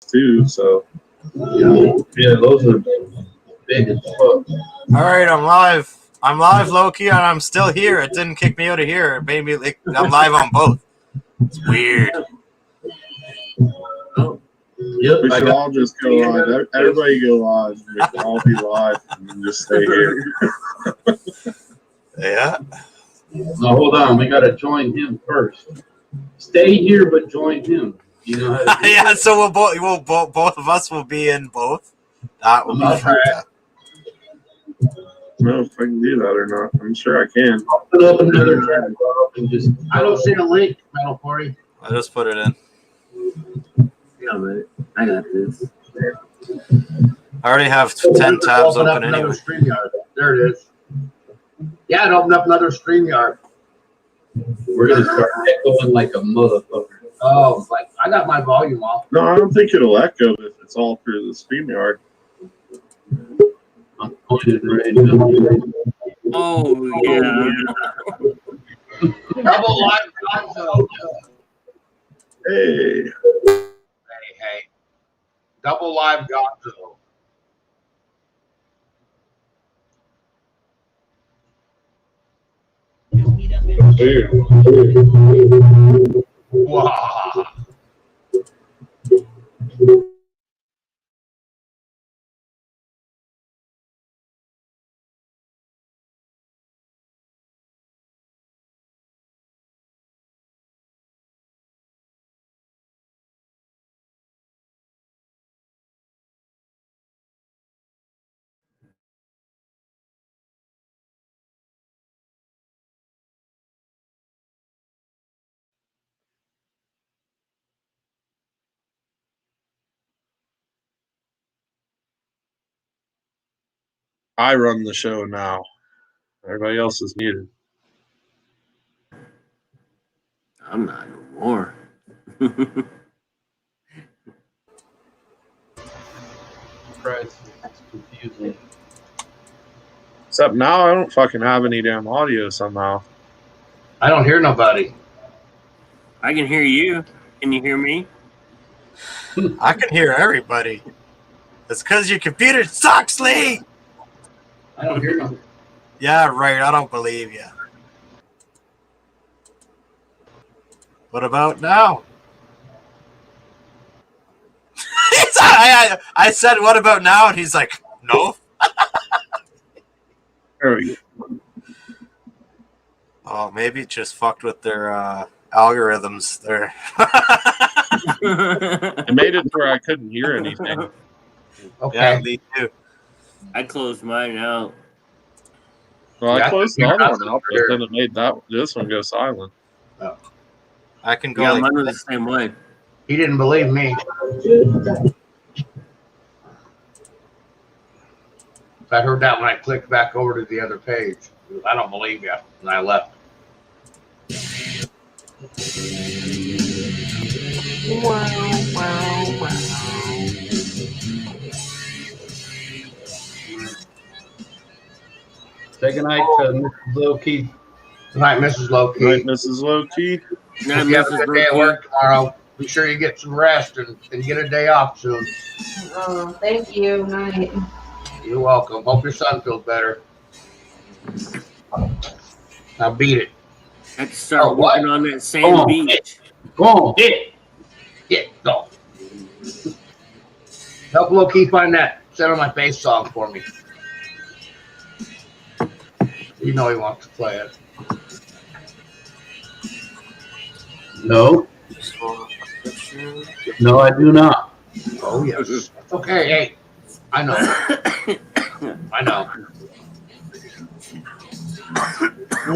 too. So yeah, those are big as fuck. All right, I'm live. I'm live, Loki, and I'm still here. It didn't kick me out of here. It made me like I'm live on both. It's weird. Oh, yep. we should all just go live. Everybody go live. We can all be live and just stay here. Yeah. No, hold on. We got to join him first. Stay here, but join him. You know how to do Yeah. that? So both of us will be in both. That will be Okay. fun. I don't know if I can do that or not. I'm sure I can. I'll put up another tab and just. I don't see a link, Metal Party. I'll just put it in. Yeah, man. I got this. I already have 10 tabs open anyway. StreamYard. There it is. Yeah, it opened up another StreamYard. We're gonna start echoing like a motherfucker. Oh, like I got my volume off. No, I don't think it'll echo if it's all through the StreamYard. I'm pointed right now. Oh, yeah. Double live gonzo. Hey, Hey. Double live gonzo. Wow. I run the show now. Everybody else is muted. I'm not no more. Christ, it's confusing. Except now I don't fucking have any damn audio somehow. I don't hear nobody. I can hear you. Can you hear me? I can hear everybody. It's because your computer sucks, Lee. I don't hear nobody. Yeah, right. I don't believe you. What about now? I said, what about now? And he's like, no. There we go. Oh, maybe it just fucked with their algorithms there. It made it to where I couldn't hear anything. Okay. Yeah, me too. I closed mine out. Well, Yeah, I closed the you're other not one out, but here. then it made this one go silent. I can go Yeah, like mine was the same way. He didn't believe me. I heard that when I clicked back over to the other page. I don't believe you. And I left. Say goodnight to Mrs. Low-Key. Good night, Mrs. Low-Key. Right, Mrs. Low-Key? Now, Hope you have a Mrs. good day at Loki, work tomorrow. Be sure you get some rest and get a day off soon. Oh, thank you. Night. You're welcome. Hope your son feels better. Now beat it. I have to start Oh, what? working on that Go sand on, beach. Go on, hit it. Get go. Help Low-Key find that Set on My Face song for me. You know he wants to play it. No. No, I do not. Oh yes. Okay, hey. I know. I know.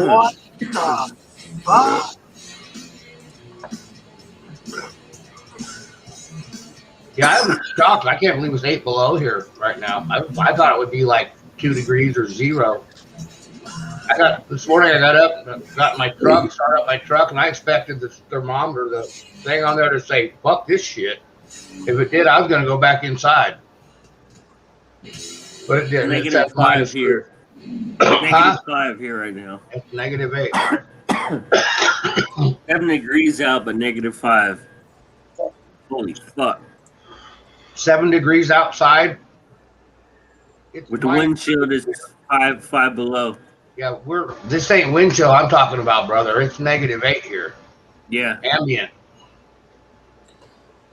what the fuck? Yeah, I was shocked. I can't believe it's 8 below here right now. I thought it would be like 2 degrees or 0. This morning I got up, got in my truck, started up my truck, and I expected the thermometer, the thing on there to say, fuck this shit. If it did, I was going to go back inside. But it didn't. It's Negative at minus 5 here. Negative 5 here right now. It's -8. 7 degrees out, but -5. Holy fuck. 7 degrees outside. It's With the wind chill, it's five below. Yeah, this ain't wind chill I'm talking about, brother. It's -8 here. Yeah.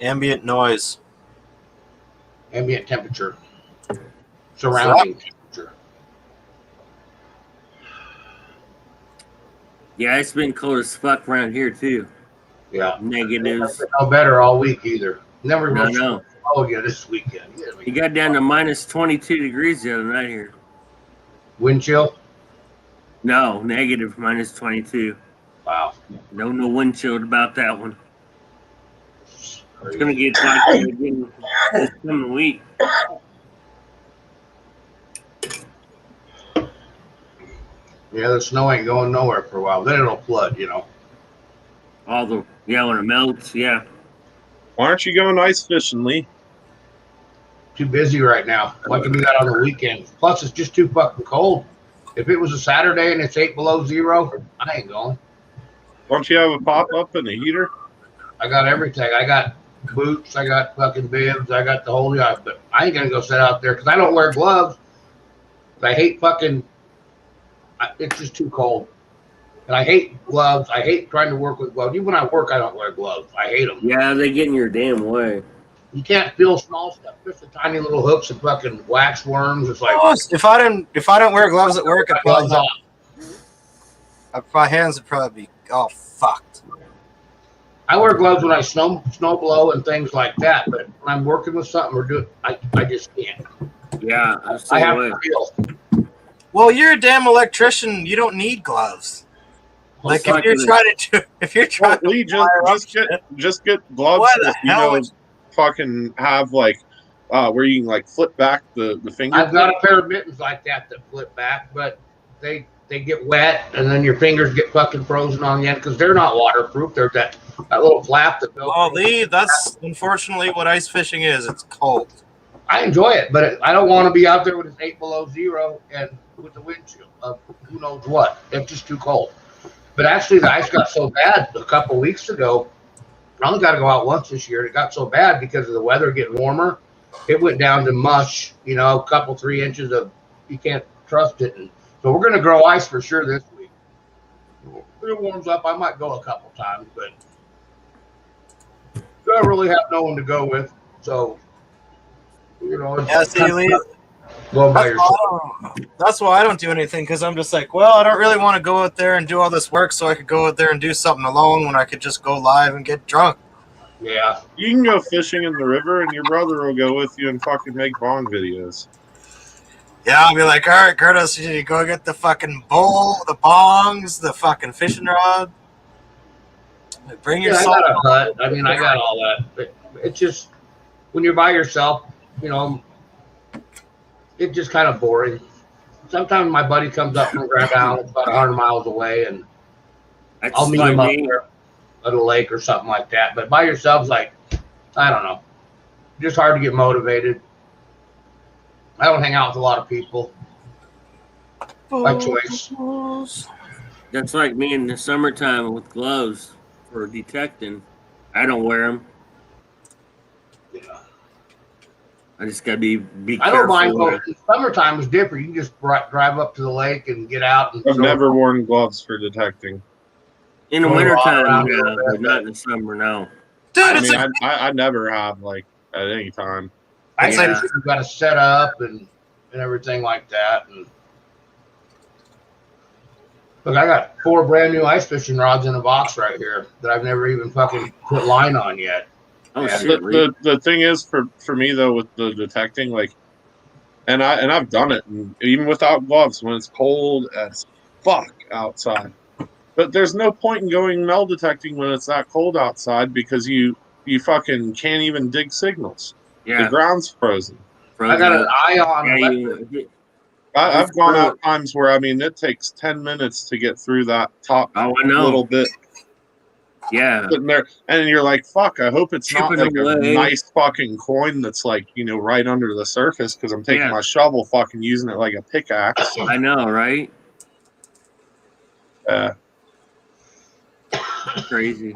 Ambient temperature. Surrounding temperature. Yeah, it's been cold as fuck around here too. Yeah. Negatives. No better all week either. Never No, will no. Oh yeah, this weekend. It got down to minus 22 degrees the other night here. Wind chill? No, negative minus 22. Wow. No wind chilled about that one. It's gonna get like that again this coming week. Yeah, the snow ain't going nowhere for a while. Then it'll flood, you know. When it melts, yeah. Why aren't you going ice fishing, Lee? Too busy right now. Why can do that on the weekend? Plus, it's just too fucking cold. If it was a Saturday and it's 8 below zero, I ain't going. Why don't you have a pop-up and a heater? I got everything. I got boots. I got fucking bibs. I got the whole yacht. But I ain't gonna go sit out there because I don't wear gloves. I hate fucking. It's just too cold. And I hate gloves. I hate trying to work with gloves. Even when I work, I don't wear gloves. I hate them. Yeah, they get in your damn way. You can't feel small stuff. Just the tiny little hooks and fucking wax worms. It's like If I didn't wear gloves at work, I'd gloves probably off. my hands would probably be all fucked. I wear gloves when I snow blow and things like that. But when I'm working with something or doing, I just can't. Yeah, I have to feel. Well, you're a damn electrician. You don't need gloves. Like if you're trying Lee, just get gloves Why the if you hell know would- fucking have like where you can like flip back the finger. I've got a pair of mittens like that flip back, but they get wet and then your fingers get fucking frozen on the end because they're not waterproof. They're that little flap that goes. Oh, Lee, that's unfortunately what ice fishing is. It's cold. I enjoy it, but I don't want to be out there when it's 8 below zero and with the wind chill of who knows what. It's just too cold. But actually, the ice got so bad a couple weeks ago. I only got to go out once this year. It got so bad because of the weather getting warmer. It went down to mush, you know, a couple, 3 inches of, you can't trust it. And so we're going to grow ice for sure this week. If it warms up, I might go a couple times, but I really have no one to go with. So, you know, Yeah, see, Lee, go by yourself. that's why I don't do anything because I'm just like, well, I don't really want to go out there and do all this work, so I could go out there and do something alone when I could just go live and get drunk. Yeah. You can go fishing in the river, and your brother will go with you and fucking make bong videos. Yeah, I'll be like, all right, Curtis, you go get the fucking bowl, the bongs, the fucking fishing rod. Bring your Yeah, I salt. got a hut. I mean, I got all that. But it's just, when you're by yourself, you know, it's just kind of boring. Sometimes my buddy comes up from Grand Island, about 100 miles away, and That's I'll meet like him up me. there at a lake or something like that. But by yourself, like, I don't know. Just hard to get motivated. I don't hang out with a lot of people by choice. That's like me in the summertime with gloves for detecting. I don't wear them. Yeah. I just gotta be I careful. don't mind. with Well, it. summertime is different. You can just drive up to the lake and get out. And I've throw- never worn gloves for detecting. In the Go wintertime, around a yeah, little bit, but not in the summer, no. Dude, I it's mean, like, I never have like at any time. I Yeah. think you've got to set up and everything like that. And look, I got 4 brand new ice fishing rods in a box right here that I've never even fucking put line on yet. Oh Yeah. shit, The thing is for me though with the detecting, like, and I've done it, and even without gloves when it's cold as fuck outside. But there's no point in going metal detecting when it's that cold outside because you fucking can't even dig signals. The yeah. ground's frozen. I got an ion. Yeah, electric. I've gone out times where I mean it takes 10 minutes to get through that top Oh, I know. little bit Yeah. sitting there, and you're like, "Fuck!" I hope it's not Chipping like away. a nice fucking coin that's like right under the surface because I'm taking Yeah. my shovel, fucking using it like a pickaxe. I know, right? Uh, Crazy.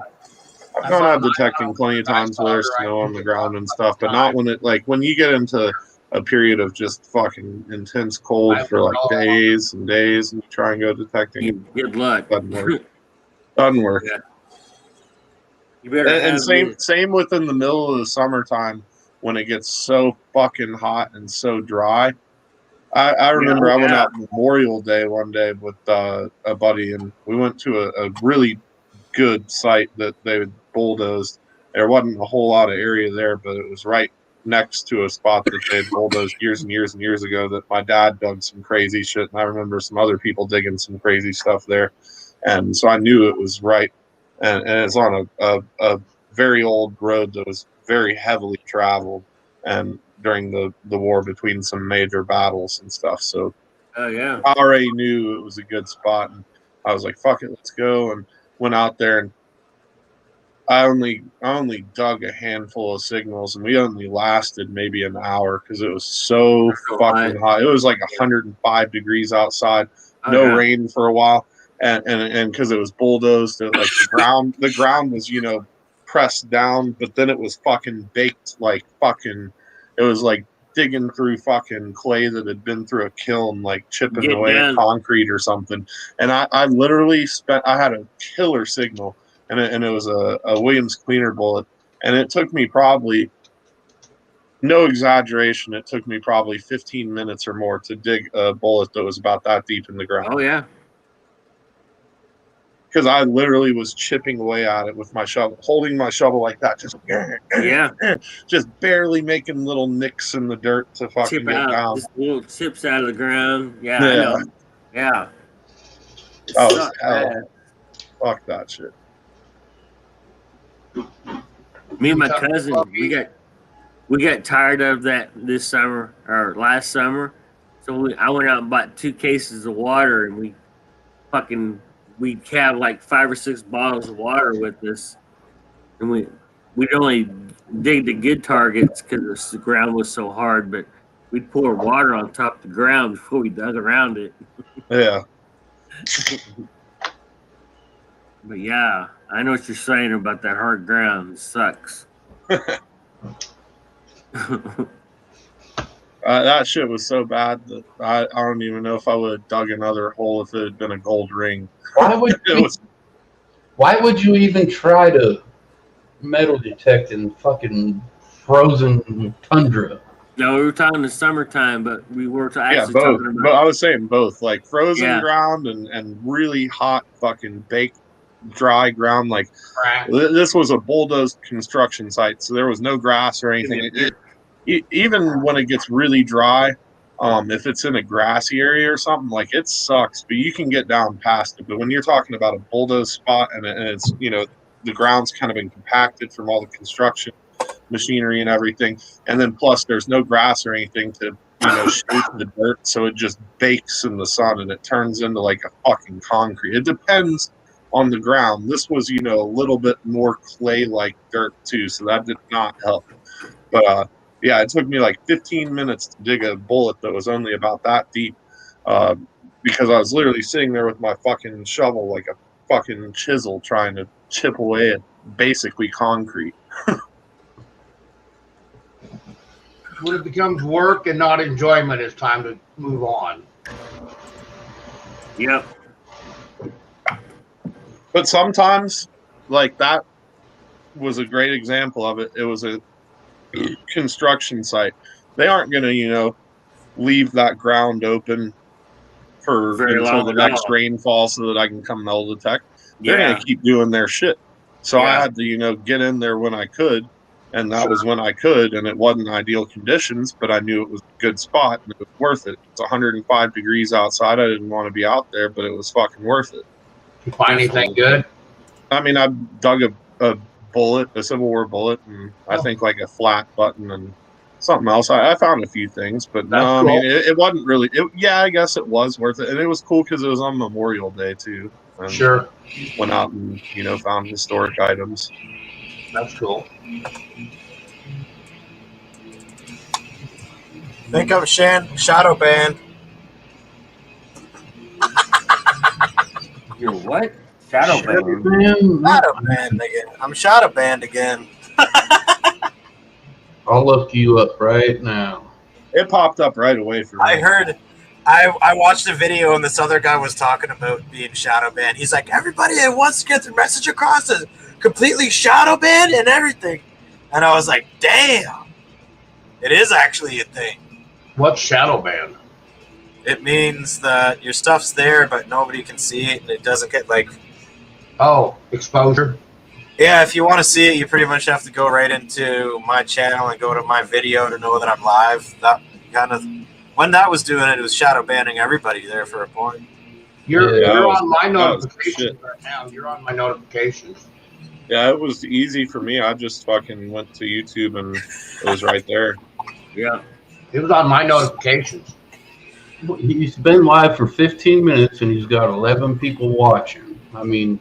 I've gone out detecting plenty of times where there's snow on the ground and stuff, but not when it like when you get into a period of just fucking intense cold for like days and days, and you try and go detecting. Good luck. Doesn't work. Doesn't work. Yeah. You better And have same within the middle of the summertime when it gets so fucking hot and so dry. I remember I went out Memorial Day one day with a buddy, and we went to a really good site that they had bulldozed. There wasn't a whole lot of area there, but it was right next to a spot that they had bulldozed years and years and years ago that my dad dug some crazy shit, and I remember some other people digging some crazy stuff there. And so I knew it was right. And it's on a very old road that was very heavily traveled and during the war between some major battles and stuff. So yeah. I already knew it was a good spot, and I was like, fuck it, let's go. And went out there, and I only dug a handful of signals, and we only lasted maybe an hour because it was so fucking hot. It was like 105 degrees outside, no rain for a while, and because it was bulldozed, like the ground was pressed down, but then it was fucking baked like fucking. It was like digging through fucking clay that had been through a kiln, like chipping away at concrete or something. And I literally I had a killer signal, and it was a Williams cleaner bullet. And it took me probably, no exaggeration, it took me probably 15 minutes or more to dig a bullet that was about that deep in the ground. Oh, yeah. Because I literally was chipping away at it with my shovel, holding my shovel like that, just barely making little nicks in the dirt to fucking get down. Just little chips out of the ground. Yeah. I know. Yeah. Oh, hell. Fuck that shit. Me and my cousin, we got tired of that this summer or last summer, so I went out and bought 2 cases of water, and we'd have like 5 or 6 bottles of water with us, and we'd only dig the good targets because the ground was so hard, but we'd pour water on top of the ground before we dug around it. Yeah. But yeah, I know what you're saying about that hard ground. It sucks. That shit was so bad that I don't even know if I would have dug another hole if it had been a gold ring. Why would you even try to metal detect in fucking frozen tundra? No, we were talking the summertime, but we were actually both. talking about. But I was saying both, like frozen ground and really hot fucking baked dry ground. Like this was a bulldozed construction site, so there was no grass or anything. Even when it gets really dry, if it's in a grassy area or something, like it sucks, but you can get down past it. But when you're talking about a bulldozed spot and it's the ground's kind of been compacted from all the construction machinery and everything, and then plus there's no grass or anything to shape the dirt, so it just bakes in the sun and it turns into like a fucking concrete. It depends on the ground. This was a little bit more clay like dirt too, so that did not help. But yeah, it took me like 15 minutes to dig a bullet that was only about that deep, because I was literally sitting there with my fucking shovel like a fucking chisel trying to chip away at basically concrete. When it becomes work and not enjoyment, it's time to move on. Yep. But sometimes, like that was a great example of it. It was a construction site. They aren't going to, leave that ground open until the next rainfall so that I can come metal detect. They're going to keep doing their shit. So I had to, get in there when I could, and that was when I could, and it wasn't ideal conditions, but I knew it was a good spot and it was worth it. It's 105 degrees outside. I didn't want to be out there, but it was fucking worth it. You find anything good? I mean, I dug a bullet, a Civil War bullet, and I think like a flat button and something else. I found a few things, but no, I mean, it wasn't really. I guess it was worth it, and it was cool because it was on Memorial Day too. And sure. Went out and found historic items. That's cool. Think of Shadow Band. You're what? Shadow banned. Man, Shadow banned again. I'm shadow banned again. I'll look you up right now. It popped up right away for me. I heard. I watched a video and this other guy was talking about being shadow banned. He's like, everybody that wants to get their message across is completely shadow banned and everything. And I was like, damn, it is actually a thing. What's shadow ban? It means that your stuff's there, but nobody can see it, and it doesn't get like. Oh, exposure. Yeah, if you want to see it, you pretty much have to go right into my channel and go to my video to know that I'm live. That kind of. When that was doing it, it was shadow banning everybody there for a point. You're Yeah, you're that on my was notifications shit. right now. You're on my notifications. Yeah, it was easy for me. I just fucking went to YouTube and it was right there. Yeah. It was on my notifications. He's been live for 15 minutes and he's got 11 people watching. I mean,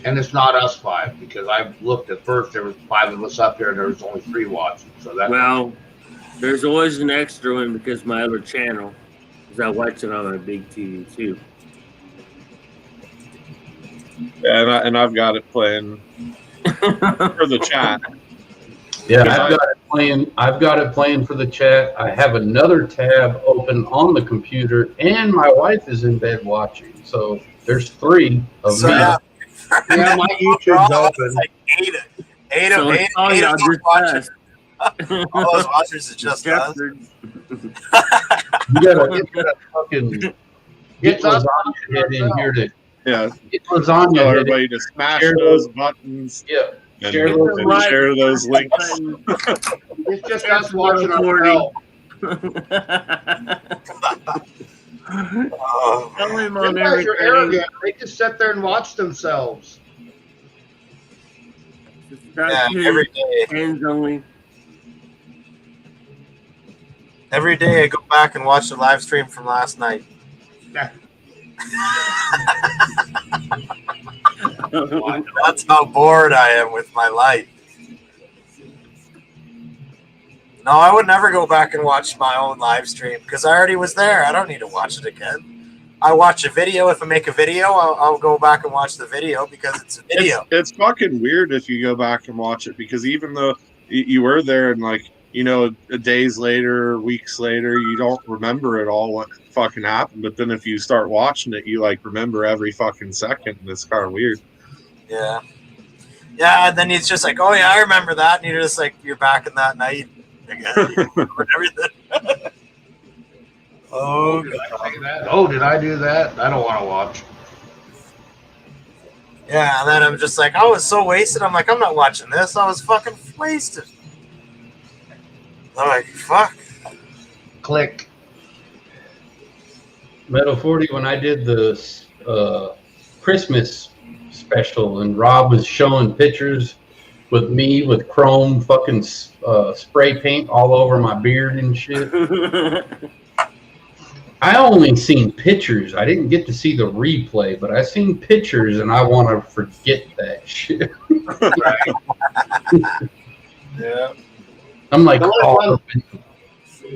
And it's not us five because I looked at first. There was 5 of us up here, and there was only 3 watching. So that Well, there's always an extra one because my other channel is I watch it on my big TV too. Yeah, and I've got it playing for the chat. yeah, Yeah. I've got it playing for the chat. I have another tab open on the computer, and my wife is in bed watching. So there's 3 of So me. yeah, yeah, my for all YouTube's of us, open. it's like eight So of it's all eight y'all of those just watchers. us. All those watchers is just us. Shepard. You gotta fucking get It's us. lasagna head in here to Yeah, get lasagna tell head in. everybody to smash Share those those- buttons Yeah, and, share those and share those links. It's just us watching ourselves. Oh, Tell him Them on guys are everything. arrogant. They just sit there and watch themselves. Subscribe yeah, to every day. Hands only. Every day I go back and watch the live stream from last night. That's how bored I am with my life. No, I would never go back and watch my own live stream because I already was there. I don't need to watch it again. I watch a video. If I make a video, I'll go back and watch the video because it's a video. It's fucking weird if you go back and watch it because even though you were there and like, you know, days later, weeks later, you don't remember it all what fucking happened. But then if you start watching it, you like remember every fucking second. And it's kind of weird. Yeah. Yeah, and then it's just like, oh yeah, I remember that. And you're just like, you're back in that night again. You remember everything. Oh, Did I say that? Oh, did I do that? I don't want to watch. yeah, and then I'm just like, I was so wasted. I'm like, I'm not watching this. I was fucking wasted. I'm like, fuck. Click. Metal 40, when I did the Christmas special and Rob was showing pictures with me with chrome fucking spray paint all over my beard and shit. I only seen pictures. I didn't get to see the replay, but I seen pictures and I want to forget that shit. Yeah. I'm like, The only one-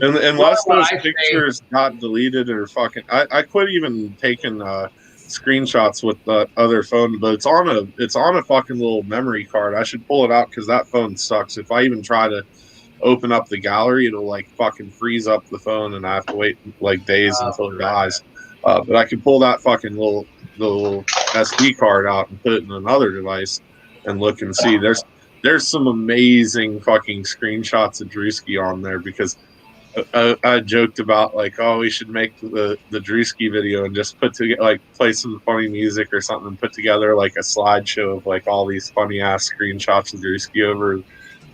And unless Well, those I say- pictures got deleted or fucking, I quit even taking screenshots with the other phone, but it's on a fucking little memory card. I should pull it out because that phone sucks. If I even try to open up the gallery, it'll like fucking freeze up the phone, and I have to wait like days until it dies. But I can pull that fucking little SD card out and put it in another device and look and see. There's some amazing fucking screenshots of Drewski on there because I joked about like, oh, we should make the Drewski video and just put together like play some funny music or something and put together like a slideshow of like all these funny ass screenshots of Drewski over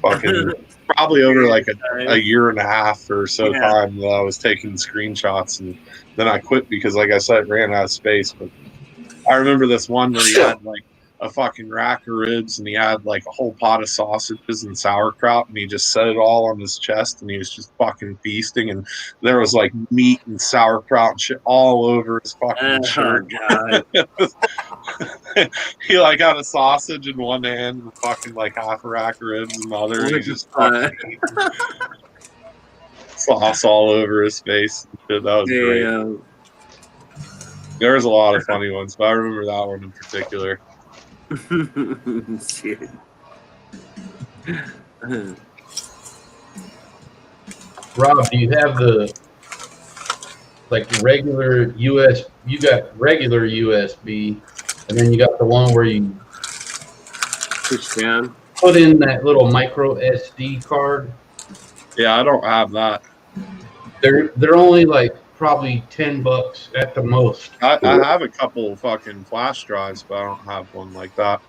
fucking probably over like a year and a half or so time that I was taking screenshots, and then I quit because like I said, it ran out of space. But I remember this one where he had like a fucking rack of ribs and he had like a whole pot of sausages and sauerkraut and he just set it all on his chest and he was just fucking feasting, and there was like meat and sauerkraut and shit all over his fucking shirt. God. He like had a sausage in one hand and fucking like half a rack of ribs in the other, and he just fucking sauce all over his face. That was great. Yeah. There's a lot of funny ones, but I remember that one in particular. Shit. Rob, do you have the regular US? You got regular USB, and then you got the one where you Push down. put in that little micro SD card. Yeah, I don't have that. They're only like probably $10 at the most. I have a couple of fucking flash drives, but I don't have one like that.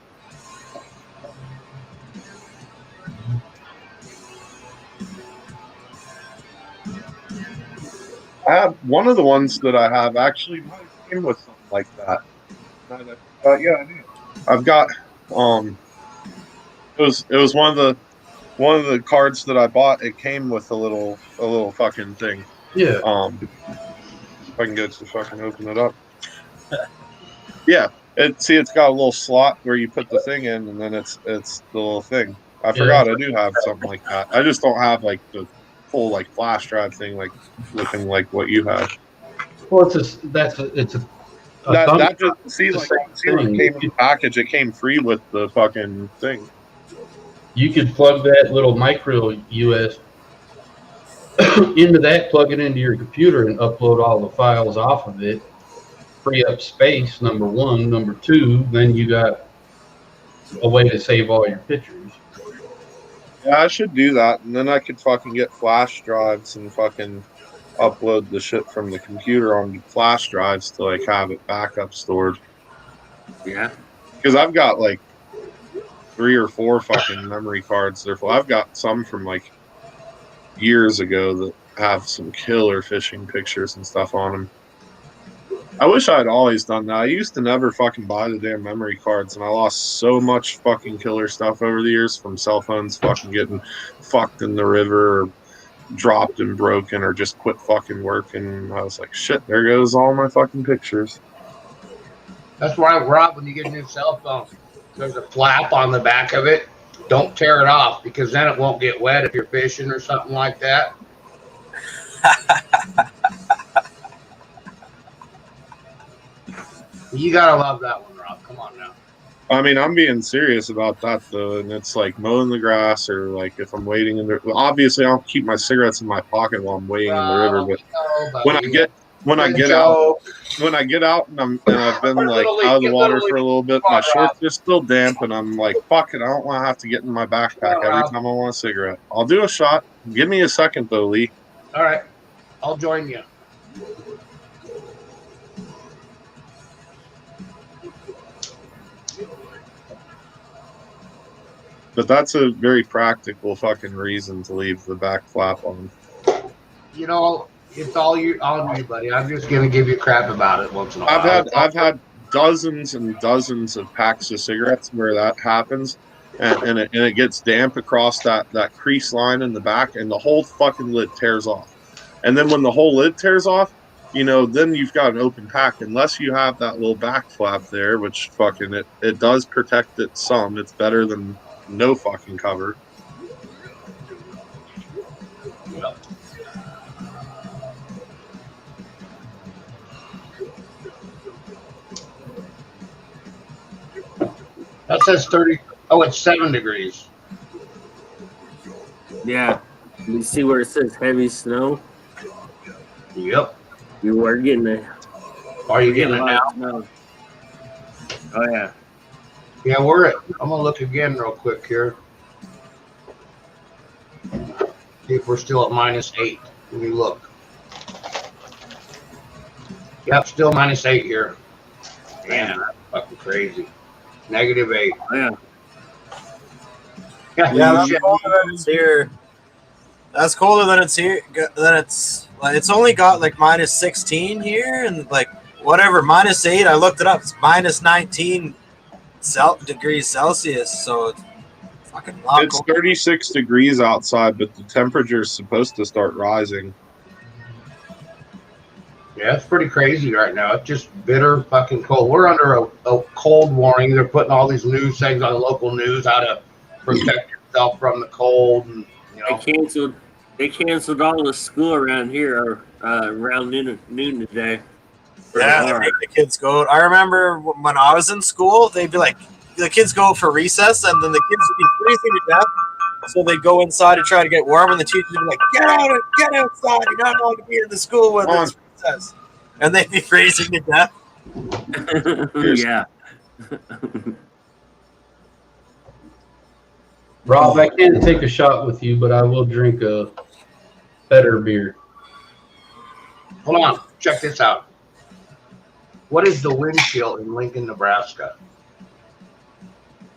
I have one of the ones that I have actually might have came with something like that. Yeah, I do. I've got it was one of the cards that I bought. It came with a little fucking thing. Yeah. If I can get it to fucking open it up. Yeah. It's got a little slot where you put the thing in, and then it's the little thing. I forgot I do have something like that. I just don't have like the full like flash drive thing, like looking like what you have. Well, it's just it came in the package. It came free with the fucking thing. You could plug that little micro US into that, plug it into your computer, and upload all the files off of it. Free up space, number one. Number two, then you got a way to save all your pictures. Yeah, I should do that, and then I could fucking get flash drives and fucking upload the shit from the computer on flash drives to like have it backup stored. Yeah. Because I've got like 3 or 4 fucking memory cards. Therefore, I've got some from like years ago that have some killer fishing pictures and stuff on them. I wish I had always done that. I used to never fucking buy the damn memory cards, and I lost so much fucking killer stuff over the years from cell phones fucking getting fucked in the river or dropped and broken or just quit fucking working. I was like, shit, there goes all my fucking pictures. That's why, Rob, when you get a new cell phone, there's a flap on the back of it. Don't tear it off, because then it won't get wet if you're fishing or something like that. You gotta love that one, Rob. Come on now. I mean, I'm being serious about that though, and it's like mowing the grass or like if I'm waiting in the. Obviously, I'll keep my cigarettes in my pocket while I'm waiting in the river. But when I get out and I've been like out of the water for a little bit, my shorts are still damp, and I'm like, fuck it, I don't want to have to get in my backpack every time I want a cigarette. I'll do a shot. Give me a second though, Lee. All right, I'll join you. But that's a very practical fucking reason to leave the back flap on. You know, it's all on you, buddy. I'm just gonna give you crap about it once in a while. I've had dozens and dozens of packs of cigarettes where that happens, and it gets damp across that crease line in the back, and the whole fucking lid tears off. And then when the whole lid tears off, you know, then you've got an open pack. Unless you have that little back flap there, which fucking it does protect it some. It's better than no fucking cover. Yep. That says 30. Oh, it's 7 degrees. Yeah. You see where it says heavy snow? Yep. You are getting it. Are you getting it now? Snow. Oh yeah. Yeah, we're at. I'm gonna look again real quick here. See if we're still at -8. Let me look. Yep, still -8 here. Man, that's fucking crazy. -8. Oh yeah. Yeah, that's colder than it's here. That's colder than it's here. It's only got like -16 here, and like whatever -8. I looked it up. It's -19 degrees Celsius. So it's fucking lot It's colder. 36 degrees outside, but the temperature is supposed to start rising. Yeah, it's pretty crazy right now. It's just bitter fucking cold. We're under a cold warning. They're putting all these news things on the local news, how to protect yourself from the cold, and you know. They canceled all the school around here around noon today. Yeah, they make the kids go. I remember when I was in school, they'd be like, the kids go for recess, and then the kids would be freezing to death. So they go inside to try to get warm, and the teachers would be like, get outside. You're not allowed to be in the school when it's recess. And they'd be freezing to death. Yeah. Rob, I can't take a shot with you, but I will drink a better beer. Hold on, check this out. What is the wind chill in Lincoln, Nebraska?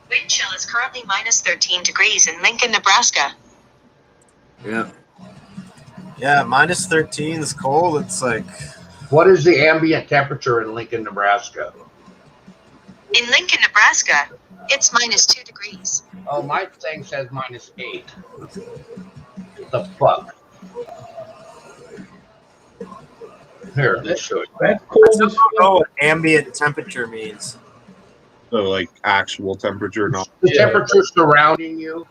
Wind chill is currently minus 13 degrees in Lincoln, Nebraska. Yeah. Yeah, minus 13 is cold. It's like, What is the ambient temperature in Lincoln, Nebraska? In Lincoln, Nebraska, it's minus 2 degrees. Oh, my thing says -8. The fuck? Here, let's show you. That's I cold still as don't know what ambient temperature means. So like actual temperature, not The Yeah. temperature surrounding you.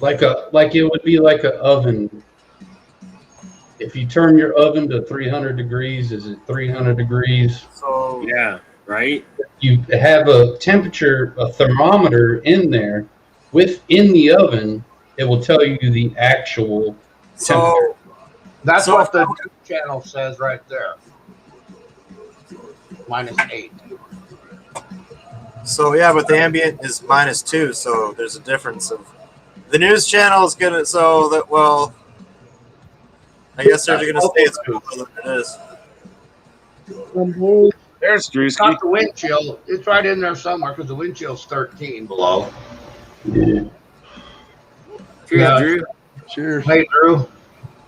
like it would be like an oven. If you turn your oven to 300 degrees, is it 300 degrees? So Yeah. Right. You have a temperature, a thermometer in there within the oven. It will tell you the actual temperature. That's So- what the news channel says right there. -8. So yeah, but the ambient is minus 2, so there's a difference of the news channel is gonna I guess they're gonna say it's cooler than it is. there's It's Drewski. not the wind chill. It's right in there somewhere because the wind chill's 13 below. Yeah. Cheers, Yeah. Drew. Cheers. Hey, Drew.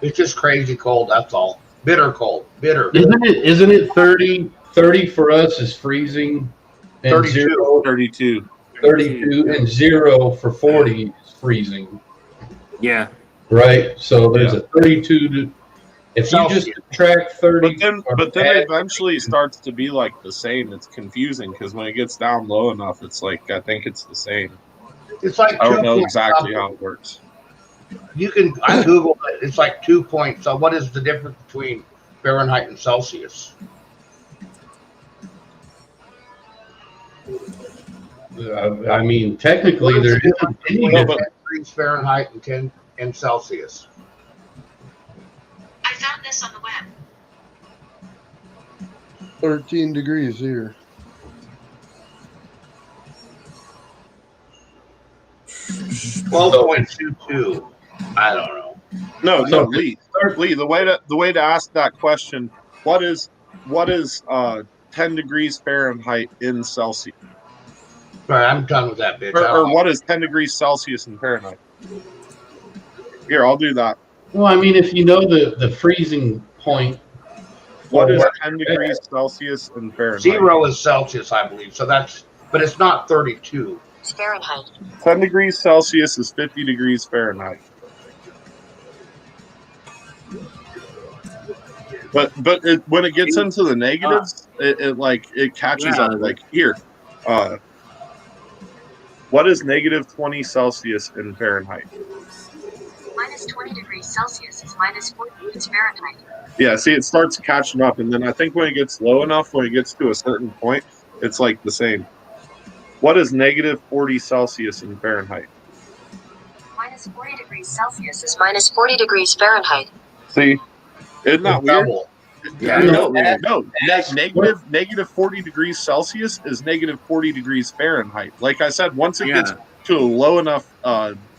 It's just crazy cold. That's all. Bitter cold. Bitter. Isn't it 30 for us is freezing and 32. 32. 32 and 0 for 40 is freezing, Yeah. right? So there's a 32 to, if you just Celsius. subtract 30 But then it eventually starts to be like the same. It's confusing because when it gets down low enough, it's like I think it's the same. It's like I don't 2 know point exactly something. how it works. I Googled it. It's like 2 points. So what is the difference between Fahrenheit and Celsius? I mean, technically there isn't any No, difference. but- 10 degrees Fahrenheit and 10 and Celsius. I found this on the web. 13 degrees here. 12.22. I don't know. No, So- Lee. Lee, the way to ask that question, what is 10 degrees Fahrenheit in Celsius? All right, I'm done with that bitch. Or what is 10 degrees Celsius in Fahrenheit? Here, I'll do that. Well, I mean, if you know the freezing point, What is where- 10 degrees Celsius in Fahrenheit? 0 is Celsius, I believe. So but it's not 32. It's Fahrenheit. 10 degrees Celsius is 50 degrees Fahrenheit. But when it gets into the negatives, it catches Yeah. up. Like here, what is negative 20 Celsius in Fahrenheit? Minus 20 degrees Celsius is minus 40 degrees Fahrenheit. Yeah, see, it starts catching up, and then I think when it gets low enough, when it gets to a certain point, it's like the same. What is negative 40 Celsius in Fahrenheit? Minus 40 degrees Celsius is minus 40 degrees Fahrenheit. See, isn't that weird? Double. Yeah. No, No, negative 40 degrees Celsius is negative 40 degrees Fahrenheit. Like I said, once it gets to a low enough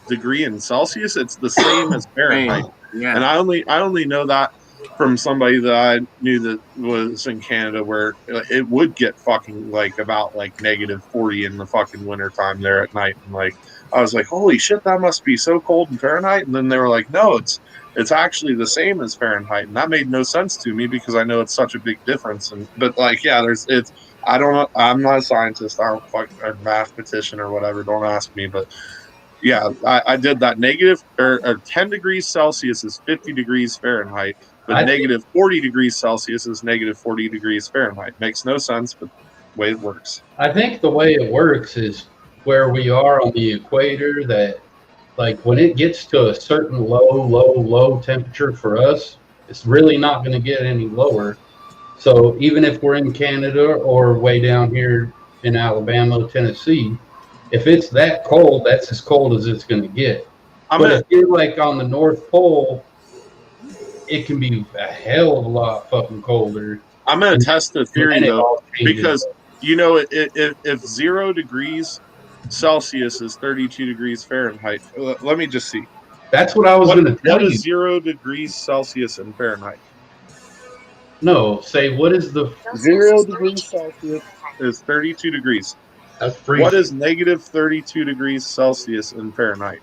degree in Celsius, it's the same as Fahrenheit. Yeah. And I only know that from somebody that I knew that was in Canada, where it would get fucking like about like negative 40 in the fucking wintertime there at night. And like I was like, holy shit, that must be so cold in Fahrenheit. And then they were like, no, it's actually the same as Fahrenheit. And that made no sense to me because I know it's such a big difference. But like, yeah, I don't know. I'm not a scientist. I don't fucking a mathematician or whatever. Don't ask me. But yeah, I did that. Negative or 10 degrees Celsius is 50 degrees Fahrenheit. But negative 40 degrees Celsius is negative 40 degrees Fahrenheit. Makes no sense, but the way it works. I think the way it works is where we are on the equator, that like when it gets to a certain low temperature for us, It's really not going to get any lower. So even if we're in Canada or way down here in Alabama, Tennessee, if it's that cold, that's as cold as it's going to get. But if you're like on the North Pole, it can be a hell of a lot fucking colder. I'm going to test the theory, And it though, all changes. because, you know, if 0 degrees Celsius is 32 degrees Fahrenheit, let me just see. That's what I was going to tell What you. is 0 degrees Celsius in Fahrenheit? No, say what is the 0 degrees Celsius. Is 32 degrees. That's freezing. What is negative 32 degrees Celsius in Fahrenheit?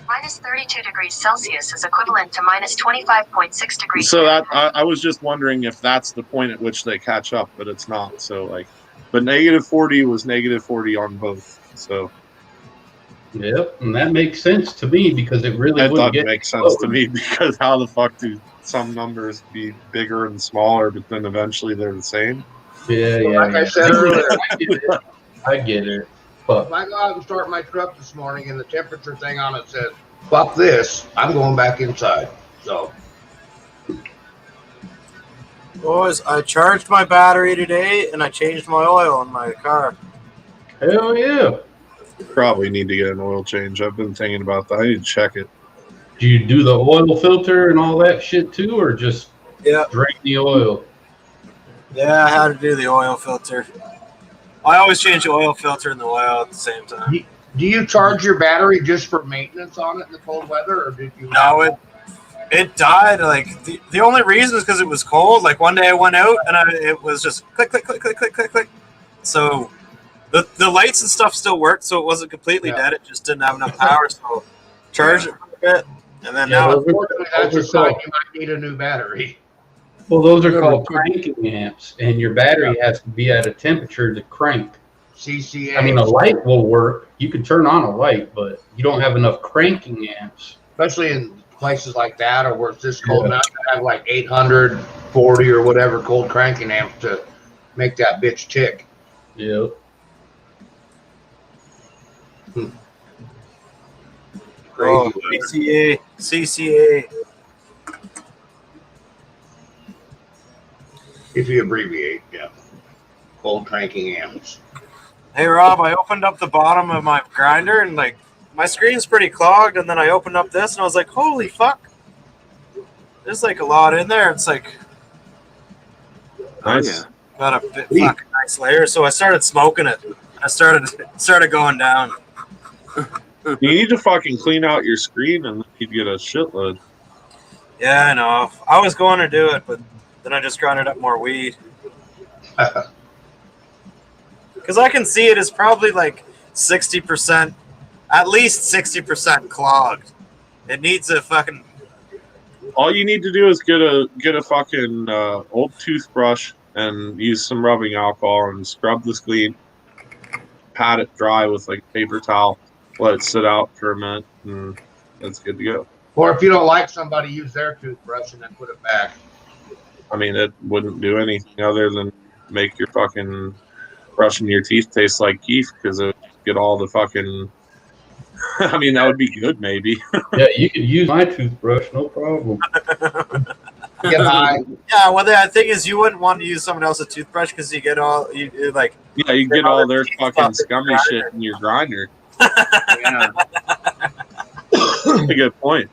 Minus 32 degrees Celsius is equivalent to minus 25.6 degrees So that Fahrenheit. I was just wondering if that's the point at which they catch up, but it's not. So like, but negative 40 was negative 40 on both. So Yep, and that makes sense to me because it really that wouldn't doesn't get make sense to close. me, because how the fuck do some numbers be bigger and smaller, but then eventually they're the same? Yeah, So yeah. like I yeah. said earlier, I get it. if But I go out and start my truck this morning and the temperature thing on it says, fuck this, I'm going back inside. So, Boys, I charged my battery today and I changed my oil in my car. hell yeah. Probably need to get an oil change. I've been thinking about that. I need to check it. Do you do the oil filter and all that shit too, or just Yeah. drain the oil? Yeah, I had to do the oil filter. I always change the oil filter and the oil at the same time. do you charge your battery just for maintenance on it in the cold weather, or did you? No, it died. Like the only reason is because it was cold. Like one day I went out and it was just click, click, click, click, click, click, click. So the lights and stuff still worked, so it wasn't completely Yeah. dead. It just didn't have enough power, so charged it for a bit, and then Yeah, now those are- Unfortunately, that's a those are sign called- you might need a new battery. Well, those are Yeah, called but- cranking amps, and your battery has to be at a temperature to crank. CCA. I mean, a light will work. You can turn on a light, but you don't have enough cranking amps. especially in places like that, or where it's this cold Yeah. now, you have like 840 or whatever cold cranking amps to make that bitch tick. Yep. oh, Crazy. CCA. If you abbreviate, yeah. Cold cranking amps. Hey Rob, I opened up the bottom of my grinder and like my screen's pretty clogged, and then I opened up this and I was like, holy fuck. There's like a lot in there. It's like Nice. yeah. got a bit fucking nice layer. So I started smoking it. I started going down. You need to fucking clean out your screen and you'd get a shitload. Yeah, I know. I was going to do it, but then I just grinded up more weed. Because I can see it is probably like 60%, at least 60% clogged. It needs a fucking. All you need to do is get a fucking old toothbrush and use some rubbing alcohol and scrub the screen, pat it dry with like a paper towel, let it sit out for a minute, and that's good to go. Or if you don't like somebody, use their toothbrush and then put it back. I mean, it wouldn't do anything other than make your fucking brushing your teeth taste like Keith, because it would get all the fucking. I mean, that would be good, maybe. Yeah, you can use my toothbrush, no problem. Get high. Yeah, well, the thing is, you wouldn't want to use someone else's toothbrush because you get all you like. Yeah, you get all their fucking scummy shit in your grinder. Yeah. That's a good point.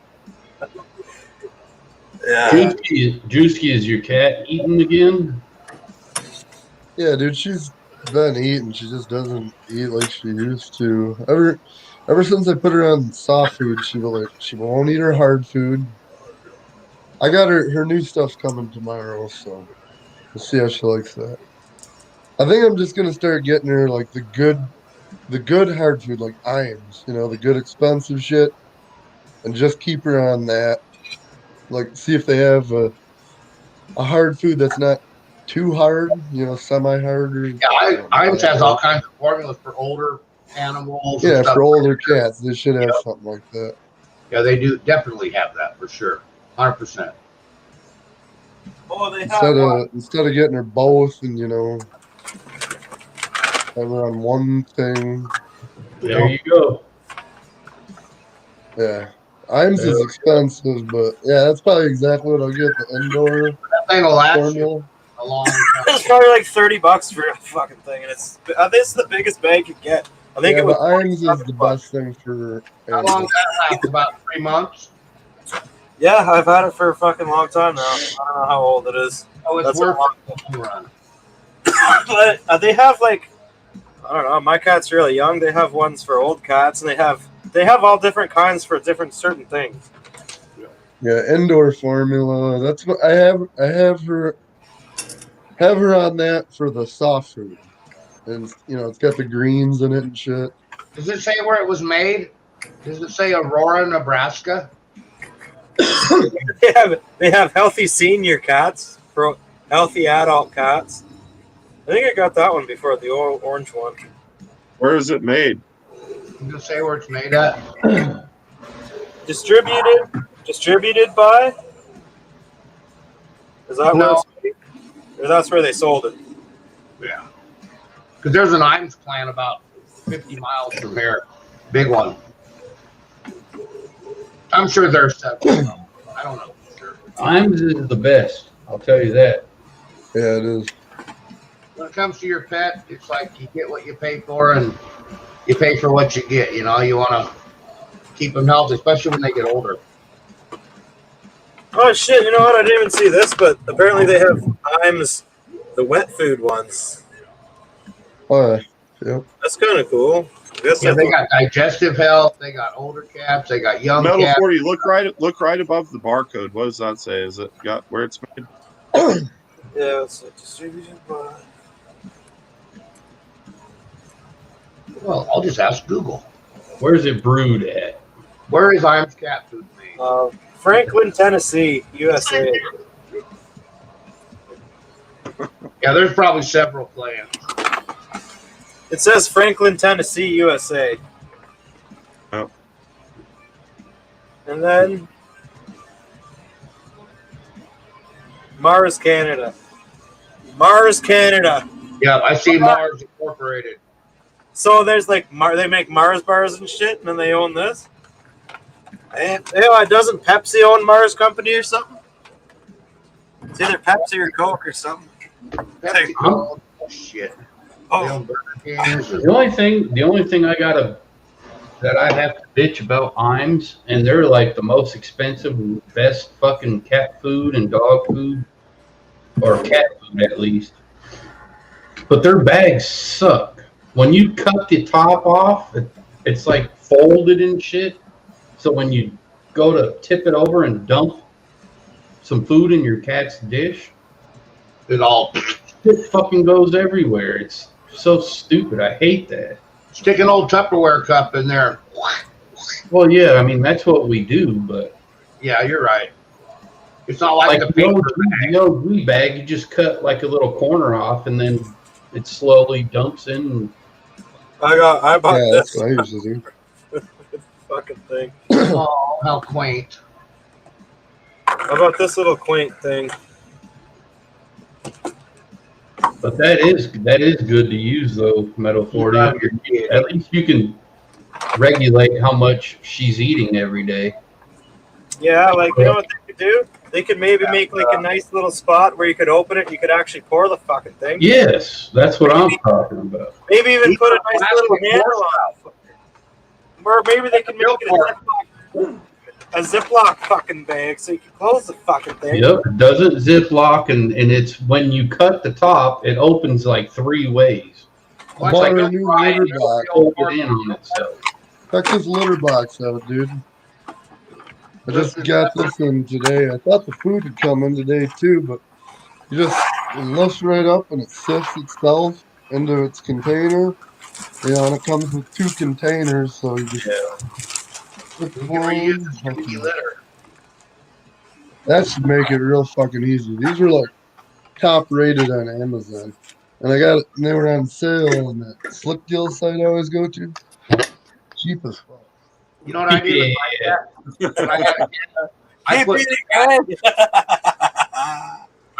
Yeah. Juicy, is your cat eating again? Yeah, dude, she's been eating. She just doesn't eat like she used to. Ever since I put her on soft food, she won't eat her hard food. I got her new stuff's coming tomorrow, so we'll see how she likes that. I think I'm just gonna start getting her like the good hard food, like Iams, the good expensive shit, and just keep her on that. Like, see if they have a hard food that's not too hard, semi-hard. Or, Yeah, Iams has all kinds of formulas for older animals. and Yeah, stuff for like older that. cats, they should have Yep. something like that. Yeah, they do definitely have that for sure. 100%. Oh, they have Instead of getting her both and have her on one thing. There you go. Yeah, Iams is expensive, but yeah, that's probably exactly what I'll get. The indoor That thing will last you formula. a long time. It's probably like $30 for a fucking thing, and it's this is the biggest bag you get. I think Yeah, it was but Iams is the $47. best thing for. How long does that last? About 3 months? Yeah, I've had it for a fucking long time now. I don't know how old it is. Oh, it's That's worth a lot. it in the long run. But they have like, I don't know. My cat's really young. They have ones for old cats, and they have all different kinds for different certain things. Yeah, indoor formula. That's what I have. I have her on that for the soft food, and it's got the greens in it and shit. Does it say where it was made? Does it say Aurora, Nebraska? They have healthy senior cats for healthy adult cats. I think I got that one before, the orange one. Where is it made? Does it say where it's made at? Distributed by? Is that where No. it's made? Or that's where they sold it? Yeah. Because there's an Iams plant about 50 miles from here. Big one. I'm sure there's several. I don't know for sure. Iams is the best. I'll tell you that. Yeah, it is. When it comes to your pet, it's like you get what you pay for, and you pay for what you get. You want to keep them healthy, especially when they get older. Oh shit, you know what? I didn't even see this, but apparently they have Iams, the wet food ones. All right. Yep. That's kind of cool. I guess Yeah, that's they got digestive health. They got older cats. They got young Metal cats. 40. Look right above the barcode. What does that say? Is it got where it's made? yeah, it's distributed by. Well, I'll just ask Google. Where's it brewed at? Where is Iams cat food made? Franklin, Tennessee, USA. Yeah, there's probably several plants. It says Franklin, Tennessee, USA. Oh. And then Mars, Canada. Mars, Canada. Yeah, I see Mars Incorporated. So there's like they make Mars bars and shit, and then they own this. And doesn't Pepsi own Mars Company or something? It's either Pepsi or Coke or something. Pepsi, oh, shit. They Oh, own Burger Kings. The only thing that I have to bitch about Iams, and they're like the most expensive, best fucking cat food and dog food, or cat food at least. But their bags suck. When you cut the top off, it's like folded and shit. So when you go to tip it over and dump some food in your cat's dish, It all it fucking goes everywhere. It's so stupid. I hate that. stick an old Tupperware cup in there. Well, yeah, I mean, that's what we do, but Yeah, you're right. It's not like the the paper OG bag, you just cut like a little corner off and then it slowly dumps in. I bought Yeah, this that's what I usually do. fucking thing. Oh, how quaint. How about this little quaint thing? But that is good to use though, Metal 40. You're out of your kid. At least you can regulate how much she's eating every day. Yeah, like you know what they could do? They could maybe make like a nice little spot where you could open it. You could actually pour the fucking thing. Yes, that's what I'm talking about. Maybe even put a nice little handle on it. Or maybe they could make it a Ziploc fucking bag so you can close the fucking thing. Yep, it doesn't ziplock, and it's when you cut the top, it opens like 3 ways. Well, I bought it's a like new fried, litter you know, box. the old Hold it in on itself. Check this litter box out, dude. I just got this in today. I thought the food would come in today too, but it lifts right up and it sifts itself into its container. And it comes with 2 containers, so you just flip You can reuse the one. sticky litter. That should make it real fucking easy. These were like top rated on Amazon. And they were on sale on that Slick Deal site I always go to. Cheap as fuck. You know what I did with my cat? When I had a cat, I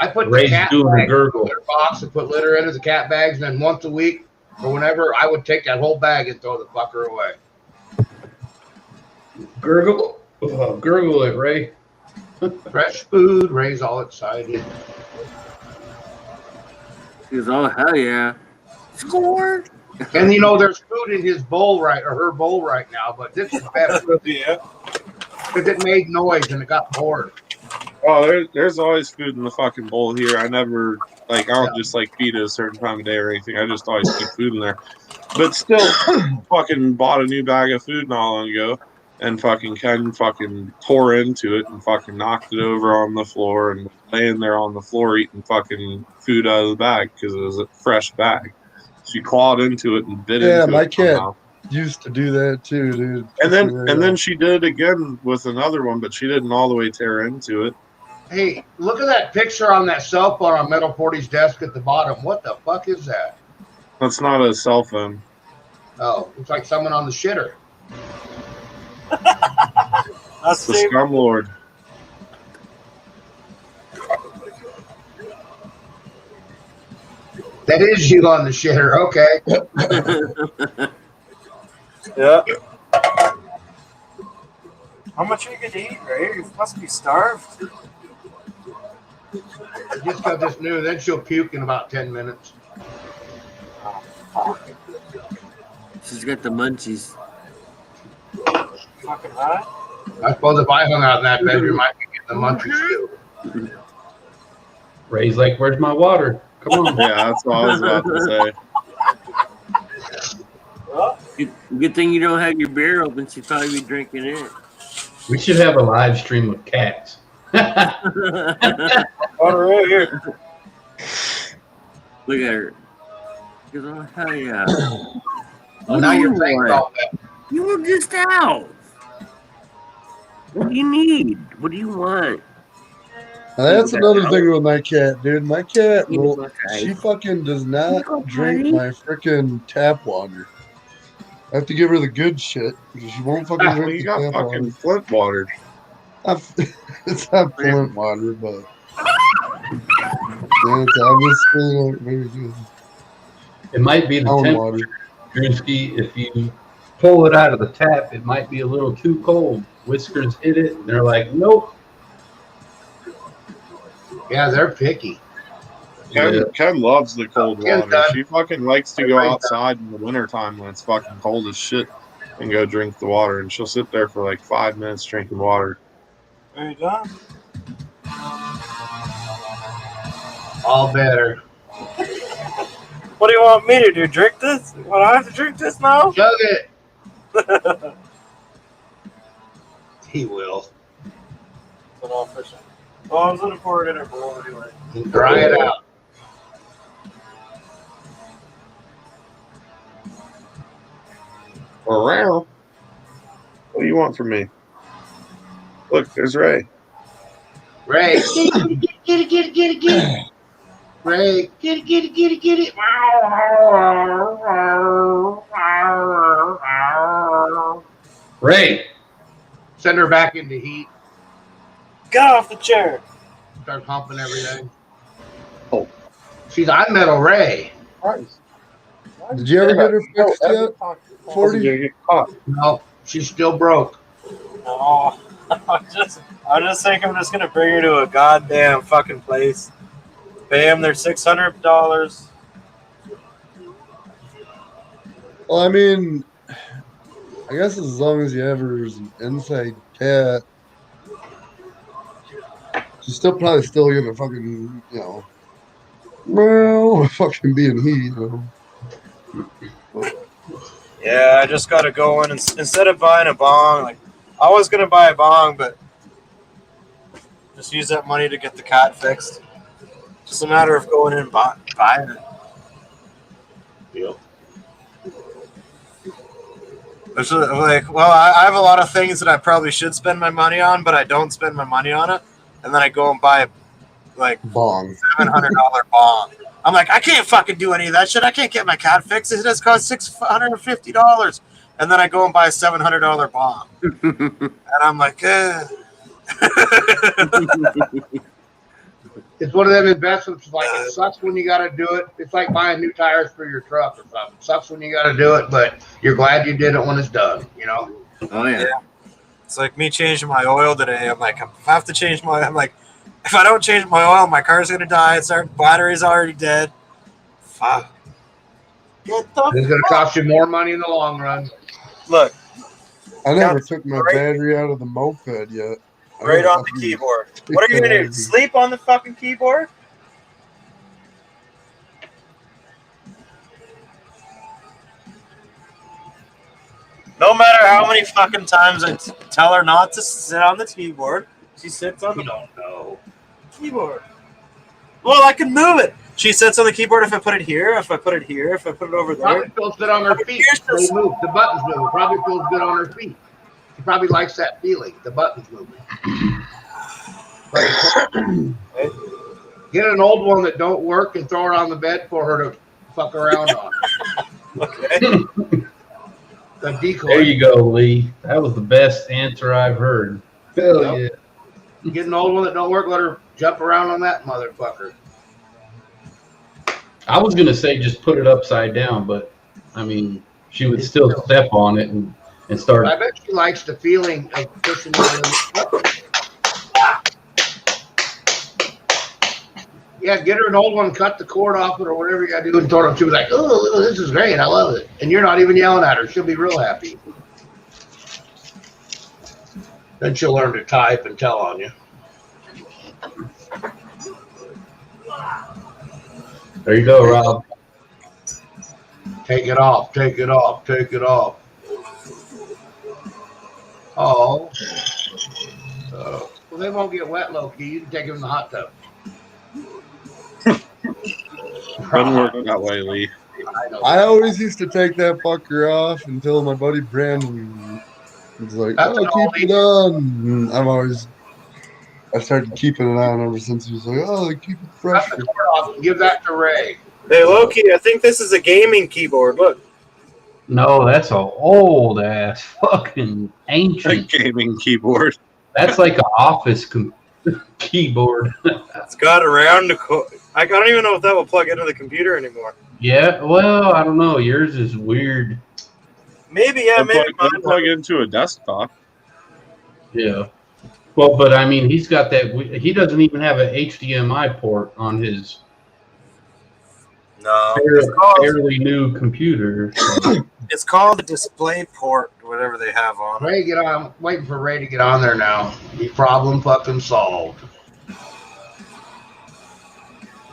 put the Ray's cat doing a bag in gurgle. the litter box and put litter into the cat bags, and then once a week or whenever, I would take that whole bag and throw the fucker away. Gurgle. Oh, gurgle it, Ray. Fresh food, Ray's all excited. She goes, oh, hell yeah. Score! And you know, there's food in his bowl right, or her bowl right now, but this is better Yeah. because it made noise and it got bored. Oh, there's always food in the fucking bowl here. I never I don't just like feed it a certain time of day or anything. I just always keep food in there. But still, fucking bought a new bag of food not long ago, and fucking Ken fucking tore into it and fucking knocked it over on the floor and was laying there on the floor eating fucking food out of the bag because it was a fresh bag. She clawed into it and bit into it. Yeah, my cat somehow. used to do that too, dude. And then she did it again with another one, but she didn't all the way tear into it. Hey, look at that picture on that cell phone on Metal 40's desk at the bottom. What the fuck is that? That's not a cell phone. Oh, it's like someone on the shitter. That's The Steve. Scum Lord. That is you on the shitter. Okay. Yeah. How much are you gonna eat, Ray? You must be starved. I just got this new. Then she'll puke in about 10 minutes. She's got the munchies. Fucking high. I suppose if I hung out in that bedroom, I'd be getting the munchies too. Ray's like, where's my water? Come on. Yeah, that's what I was about to say. Well, Good thing you don't have your beer open. She'd probably be drinking it. We should have a live stream with cats. water right here. Look at her. She goes, oh, hell yeah. Well, now you're What? thinking about that. You were just out. What do you need? What do you want? That's another thing with my cat, dude. My cat will, Okay. she fucking does not drink my freaking tap water. I have to give her the good shit because she won't fucking Well, drink you the got tap fucking water. Flint water. It's not Flint water, but yeah, it's obviously like very good. It might be the Town temperature, water. Drewski. If you pull it out of the tap, it might be a little too cold. Whiskers hit it, and they're like, nope. Yeah, they're picky. Ken loves the cold Ken's water. done. She fucking likes to go outside in the wintertime when it's fucking cold as shit and go drink the water. And she'll sit there for like 5 minutes drinking water. Are you done? All better. What do you want me to do? Drink this? What, I have to drink this now? Chug it. He will. But I'll fish it. Well, I was gonna pour it in her bowl anyway. And dry it out. Around. What do you want from me? Look, there's Ray. Ray. Get it. Ray, get it. Ray, Send her back into heat. Get off the chair. Start pumping everything. Oh. I'm Metal Ray. Did you ever get her fixed yet? 40? You're gonna get caught. No, she's still broke. No. I just think I'm just gonna bring her to a goddamn fucking place. Pay them their $600. Well, I mean, I guess as long as you have her as an inside cat, she's probably still gonna fucking, fucking be in heat, Yeah, I just gotta go in and instead of buying a bong, like I was gonna buy a bong, but just use that money to get the cat fixed. Just a matter of going in and buying it. Yep. It's like, well, I have a lot of things that I probably should spend my money on, but I don't spend my money on it, and then I go and buy like bong. $700 bong. I'm like, I can't fucking do any of that shit. I can't get my cat fixed. It just cost $650, and then I go and buy a $700 bong, and I'm like, It's one of them investments. Like it sucks when you got to do it. It's like buying new tires for your truck or something. It sucks when you got to do it, but you're glad you did it when it's done. Oh, yeah. It's like me changing my oil today. I'm like, I have to change my. I'm like, if I don't change my oil, my car's gonna die. Battery's already dead. Fuck. Get the It's going to cost you more money in the long run. Look, I never That's took my right. battery out of the moped yet. I right don't on the fucking- keyboard. What are you gonna do? Sleep on the fucking keyboard? No matter how many fucking times I tell her not to sit on the keyboard, she sits on You the don't know. keyboard. Well, I can move it. She sits on the keyboard if I put it here, if I put it here, if I put it over there. Probably feels good on her feet. They move. The buttons move. It probably feels good on her feet. She probably likes that feeling. The buttons moving. Get an old one that don't work and throw it on the bed for her to fuck around on. Okay. The decoy. There you go, Lee. That was the best answer I've heard. Hell Yep. yeah. Get an old one that don't work. Let her jump around on that motherfucker. I was gonna say just put it upside down, but I mean, she would still step on it and start. I bet she likes the feeling of pushing on the. Yeah, get her an old one, cut the cord off it or whatever you gotta do, and throw it up. She'll be like, "Oh, this is great. I love it." And you're not even yelling at her. She'll be real happy. Then she'll learn to type and tell on you. There you go, Rob. Take it off. Take it off. Take it off. Oh. Well, they won't get wet, low key. You can take them in the hot tub. Doesn't work that way, Lee. I know. I always used to take that fucker off until my buddy Brandon was like, That's "Oh, an oldie. keep it on." And I started keeping it on ever since he was like, "Oh, keep it fresh." Cut the cord off and give that to Ray. Hey, Loki, I think this is a gaming keyboard. Look. No, that's a old ass fucking A ancient. gaming keyboard. That's like an office keyboard. It's got a round. I don't even know if that will plug into the computer anymore. Yeah, well, I don't know. Yours is weird. Maybe, yeah, maybe. It'll plug into a desktop. Yeah. Well, but I mean, he's got that. He doesn't even have an HDMI port on his No. fairly new computer. So. It's called a display port, whatever they have on it. Ray, get on. I'm waiting for Ray to get on there now. The problem fucking solved.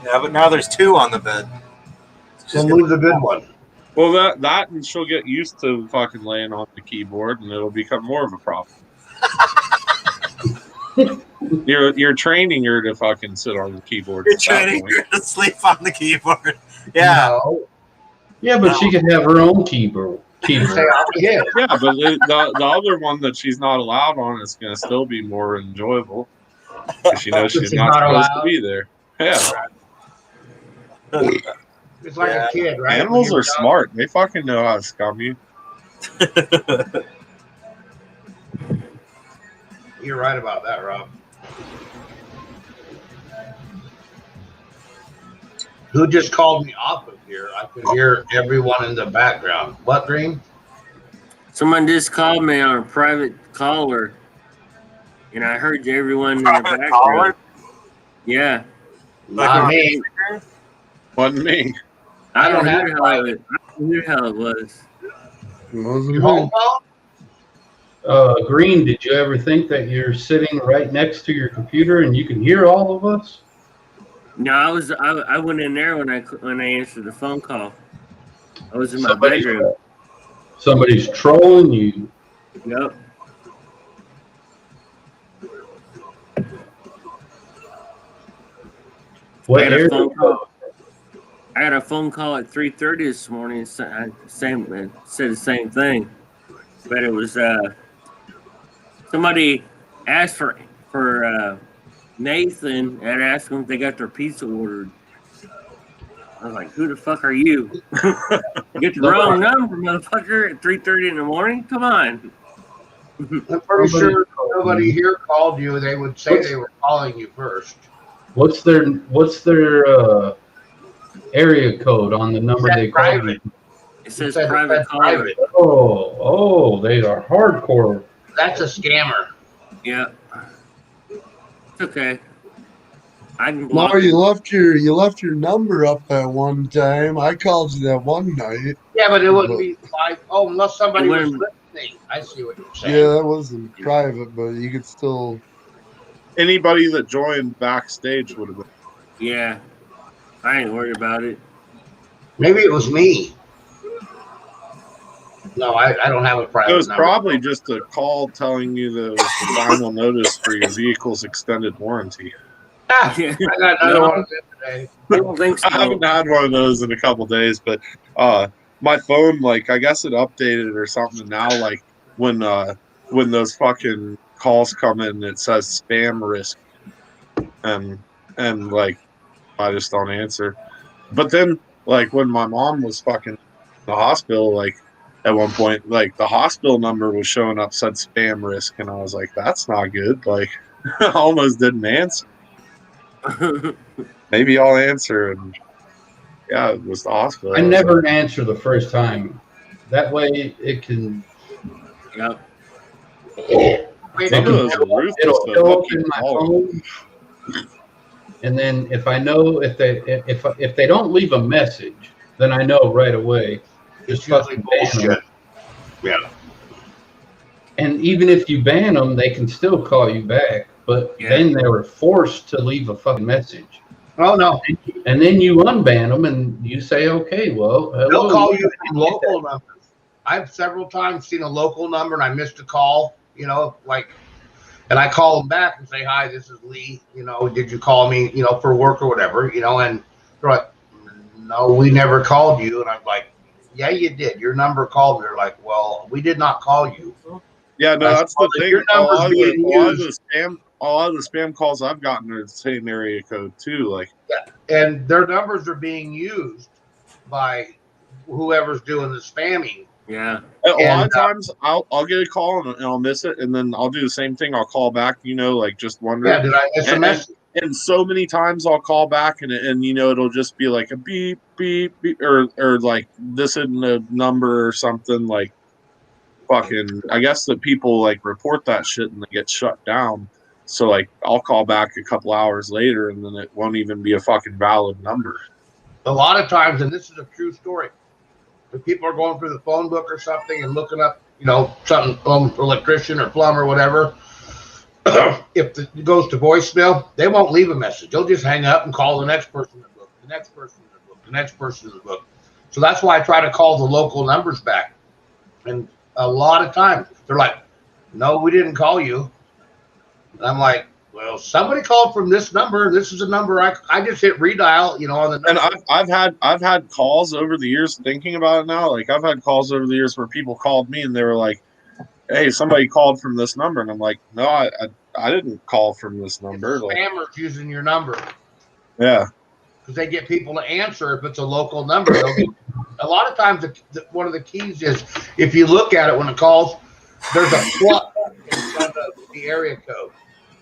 Yeah, but now there's two on the bed. So move the good one. Well, that and she'll get used to fucking laying on the keyboard, and it'll become more of a problem. You're training her to fucking sit on the keyboard. You're at that training point. her to sleep on the keyboard. Yeah. No. Yeah, but she can have her own keyboard. Say off again. Yeah, but the other one that she's not allowed on is going to still be more enjoyable because she knows she's not supposed to be there. Yeah, It's like Yeah. a kid, right? animals When are you're smart. They fucking know how to scum you. young. You're right about that, Rob. Who just called me off of here? I could hear everyone in the background. What, Green? Someone just called me on a private caller, and I heard everyone in the Private background. caller? Yeah, Not me. Wasn't me. I don't don't have hear how it. I don't hear how it was. It wasn't Your me. home phone? Green, did you ever think that you're sitting right next to your computer and you can hear all of us? No, I went in there when I answered the phone call. I was in my Somebody's- bedroom. Somebody's trolling you. Yep. What I had a area phone code? call. I had a phone call at 3:30 this morning. It said the same thing, but it was somebody asked for Nathan and asked them if they got their pizza ordered. I was like, "Who the fuck are you? You get the wrong number, motherfucker! At 3:30 in the morning? Come on!" I'm pretty sure if nobody here called you. They would say they were calling you first. What's their area code on the number they called you? Private. It says said private that's caller. private. Oh, they are hardcore That's a scammer. Yeah. It's okay. I can block No, it. you left your number up that one time. I called you that one night. Yeah, but it wouldn't be like, oh, unless somebody It was wouldn't- listening. I see what you're saying. Yeah, that wasn't private, but you could still. Anybody that joined backstage would have been. Yeah. I ain't worried about it. Maybe it was me. No, I don't have a private It was number. probably just a call telling you that it was the final notice for your vehicle's extended warranty. Ah, Yeah. I got another one today. I don't think I so. haven't had one of those in a couple days, but my phone, like, I guess it updated or something. Now, like, when those fucking calls come in, it says spam risk, and like, I just don't answer. But then, like, when my mom was fucking in the hospital, like, at one point, like, the hospital number was showing up, said spam risk, and I was like, that's not good. Like, I almost didn't answer. Maybe I'll answer, and yeah, it was the hospital. I never answer the first time. That way it can. Yep. Some of those are ruthless, It'll though. show They'll up keep in my calling. phone, and then if I know if they don't leave a message, then I know right away. It's Just usually fucking ban 'em. bullshit. Yeah. And even if you ban them, they can still call you back. But Yeah. then they were forced to leave a fucking message. Oh no, And then you unban them and you say, okay, well, hello. they'll call you from local numbers. I've several times seen a local number and I missed a call. You know, like, and I call them back and say, "Hi, this is Lee. You know, did you call me? You know, for work or whatever? You know?" And they're like, "No, we never called you." And I'm like, "Yeah, you did. Your number called me." They're like, "Well, we did not call you." Yeah, no, that's the thing. Your A number's lot being of the spam calls I've gotten are the same area code too. Like, And their numbers are being used by whoever's doing the spamming. Yeah. a lot And, of times I'll get a call and I'll miss it, and then I'll do the same thing. I'll call back, you know, like just wondering. Yeah, did I miss a And- message? And so many times I'll call back and you know it'll just be like a beep beep beep or like this isn't a number or something like fucking. I guess that people like report that shit and they get shut down. So like I'll call back a couple hours later and then it won't even be a fucking valid number. A lot of times, and this is a true story, if people are going through the phone book or something and looking up, you know, something, electrician or plumber or whatever, if it goes to voicemail, they won't leave a message. They'll just hang up and call the next person in the book, the next person in the book, the next person in the book. So that's why I try to call the local numbers back. And a lot of times they're like, "No, we didn't call you." And I'm like, "Well, somebody called from this number. This is a number I just hit redial, you know, on the number." And I've had calls over the years thinking about it now. Like I've had calls over the years where people called me and they were like, "Hey, somebody called from this number," and I'm like, "No, I didn't call from this number." Like, Spammers using your number yeah, because they get people to answer if it's a local number. A lot of times, one of the keys is if you look at it when it calls, there's a plus in front of the area code.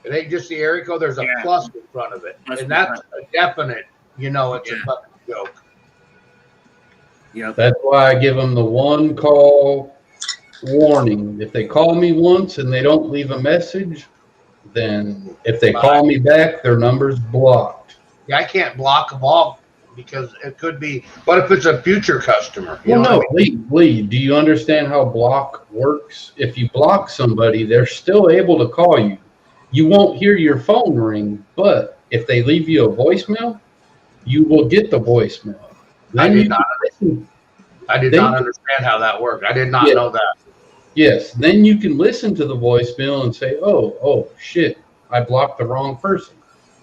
It ain't just the area code. There's a plus in front of it, Plus and that's a definite. You know, it's a fucking joke. Yep. That's why I give them the one call warning. If they call me once and they don't leave a message, then if they call me back, their number's blocked. Yeah, I can't block them all because it could be. What if it's a future customer? You Well, know no, what I mean? Lee, do you understand how block works? If you block somebody, they're still able to call you. You won't hear your phone ring, but if they leave you a voicemail, you will get the voicemail. I Then did you not. listen. I did Then- not understand how that worked. I did not Yeah. know that. Yes, then you can listen to the voicemail and say, oh shit, I blocked the wrong person.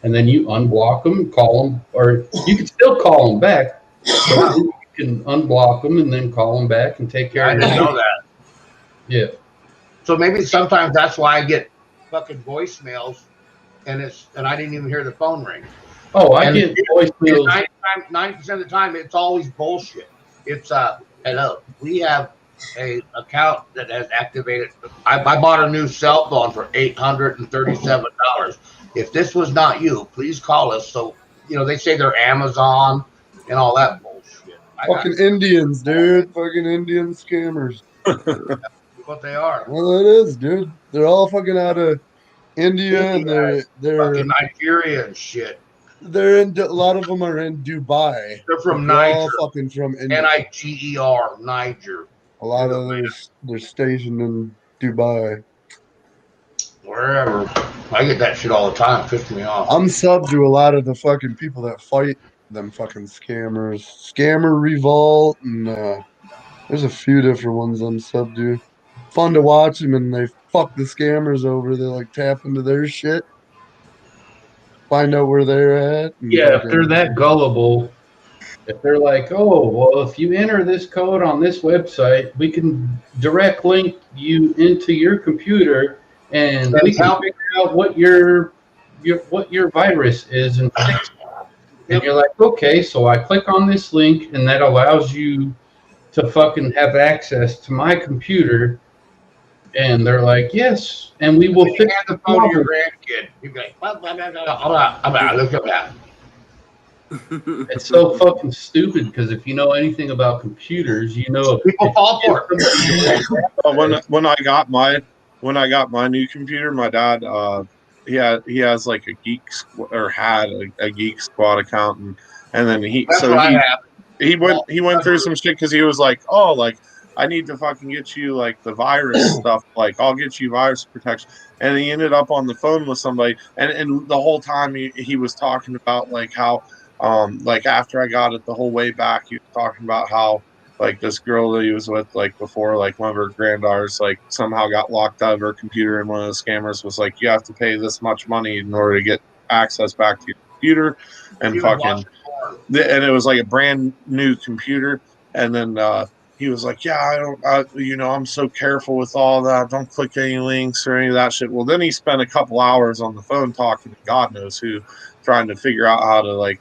And then you unblock them, call them, or you can still call them back. But then you can unblock them and then call them back and take care I of didn't it. know that. Yeah. So maybe sometimes that's why I get fucking voicemails, and I didn't even hear the phone ring. Oh, I And get voicemails. 90% of the time, it's always bullshit. It's hello, we have a account that has activated. I bought a new cell phone for $837. If this was not you, please call us. So you know they say they're Amazon and all that bullshit. Fucking Indians, dude. Fucking Indian scammers. what they are. Well, it is, dude. They're all fucking out of India, and they're Fucking Nigeria and shit. they're in. A lot of them are in Dubai. They're from They're all Niger. fucking from India. Niger, Niger. A lot of they're stationed in Dubai. Wherever. I get that shit all the time. It pisses me off. I'm sub to a lot of the fucking people that fight them fucking scammers. Scammer Revolt, and there's a few different ones I'm sub to. Fun to watch them, and they fuck the scammers over. They like tap into their shit, find out where they're at. and Yeah, if fucking- they're that gullible, if they're like, oh, well, if you enter this code on this website, we can direct link you into your computer, and we can figure out what your virus is and fix it. And you're like, okay, so I click on this link, and that allows you to fucking have access to my computer. And they're like, yes, and we will You fix hand the the phone to your problem. grandkid. You'd be like, I'm out. Look at that. It's so fucking stupid because if you know anything about computers, you know People fall for it. When I got my new computer, my dad he has like a had a Geek Squad account, and then That's what I have. he went through some shit because he was like, oh, like, I need to fucking get you like the virus stuff, like I'll get you virus protection. And he ended up on the phone with somebody, and the whole time he was talking about like how like after I got it the whole way back, he was talking about how like this girl that he was with like before, like one of her granddaughters like somehow got locked out of her computer, and one of the scammers was like, you have to pay this much money in order to get access back to your computer, and fucking and it was like a brand new computer. And then he was like, yeah, I'm so careful with all that. Don't click any links or any of that shit. Well, then he spent a couple hours on the phone talking to God knows who, trying to figure out how to like,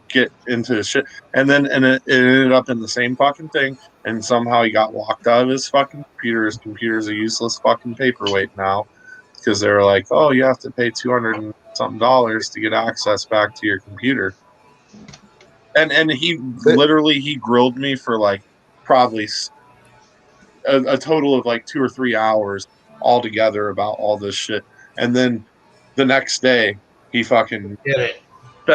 get into the shit. And it ended up in the same fucking thing. And somehow he got locked out of his fucking computer. His computer's a useless fucking paperweight now, because they were like, oh, you have to pay $200 and something to get access back to your computer. And he grilled me for like probably a total of like 2 or 3 hours altogether about all this shit. And then the next day he fucking Did it.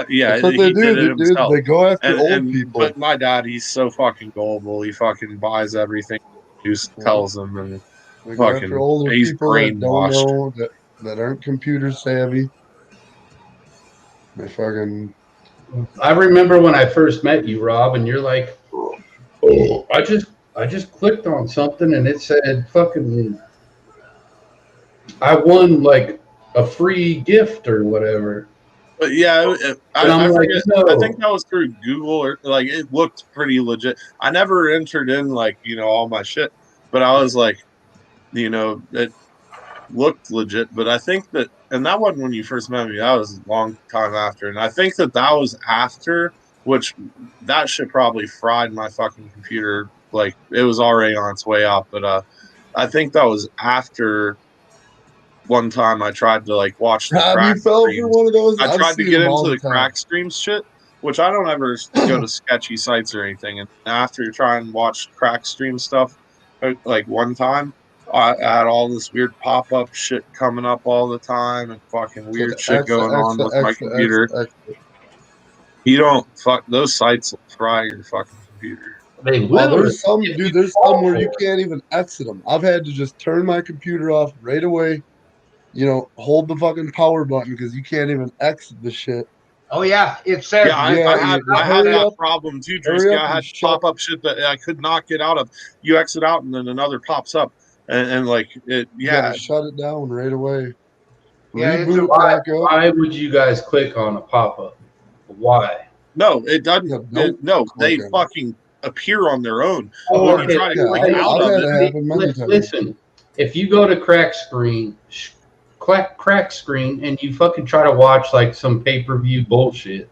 Yeah, That's what he they did it dude. himself. They go after And- old and- people. But my dad, he's so fucking gullible. He fucking buys everything Juice tells him, and They go fucking- after older he's people that don't brainwashed. know that aren't computer savvy. They fucking I remember when I first met you, Rob, and you're like, oh, I just clicked on something and it said fucking I won like a free gift or whatever. But yeah, And I'm like, forget. no. I think that was through Google, or like it looked pretty legit. I never entered in like all my shit, but I was like, it looked legit. But I think that, and that wasn't when you first met me. That was a long time after, and I think that was after, which that shit probably fried my fucking computer. Like it was already on its way out, but I think that was after. One time I tried to like watch the Rob, crack you fell streams. for one of those. I I've tried to seen get them all into the time. crack streams shit, which I don't ever go to sketchy sites or anything. And after trying to watch crack stream stuff, like one time, I had all this weird pop-up shit coming up all the time, and fucking weird shit going on with my computer. You don't fuck those sites will fry your fucking computer. They Well, will. there's some dude. There's some where you can't even exit them. I've had to just turn my computer off right away. Hold the fucking power button because you can't even exit the shit. Oh yeah, it says. Yeah, I had hurry that up. problem too, Hurry Drewski. up I and had shut- pop-up shit that I could not get out of. You exit out and then another pops up, and like it. You Yeah, gotta shut it down right away. Yeah, it's Reboot why, back up. why would you guys click on a pop-up? Why? no, it doesn't. Yeah, don't no, they click on it. fucking appear on their own. Oh, When you try to yeah, click I've out had of it it, happen many times. Listen, if you go to crack screen, and you fucking try to watch like some pay-per-view bullshit,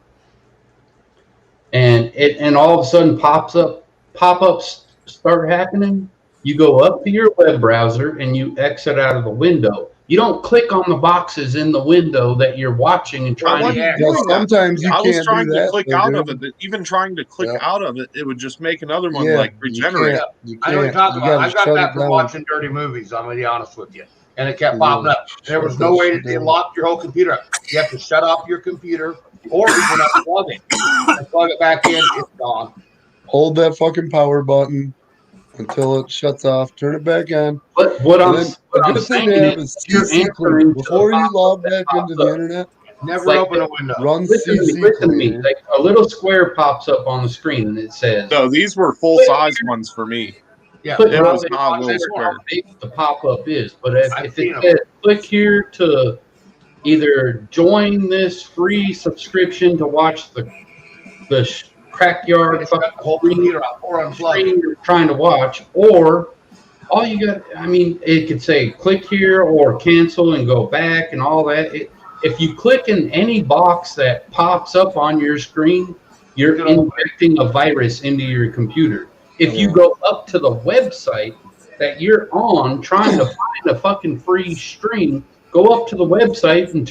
and all of a sudden pop-ups start happening, you go up to your web browser and you exit out of the window. You don't click on the boxes in the window that you're watching and trying to. Yeah, Yeah, sometimes you I was can't trying do to that. click though, out dude. of it. Even trying to click Yeah. out of it, it would just make another one Yeah, like you regenerate. can't. You I know what you're can't. talking You about. I gotta got shut that it from down. watching dirty movies. I'm gonna be honest with you, and it kept You popping gotta up. There shut was that no way shit to down. lock your whole computer up. You have to shut off your computer, or you can unplug it and plug it back in. It's gone. Hold that fucking power button until it shuts off. Turn it back on. But what And I'm, then what a I'm good thing saying to have is, is you're CC answering Cleaner. to the Before you pop-up log that back pops into the up. internet, Never Like, open a window. run Listen to me, CC listen to me. Cleaner. Like a little square pops up on the screen and it says, No, these were full size ones for me. Yeah, click It on was it. not a I'm little not sure square. how big the pop-up is, but if I've it seen 'em. says click here to either join this free subscription to watch the Crackyard Shut the whole computer off or unplug it. screen you're trying to watch, or all you got, I mean, it could say click here or cancel and go back and all that. If you click in any box that pops up on your screen, you're injecting a virus into your computer. If you go up to the website that you're on trying to find a fucking free stream, go up to the website and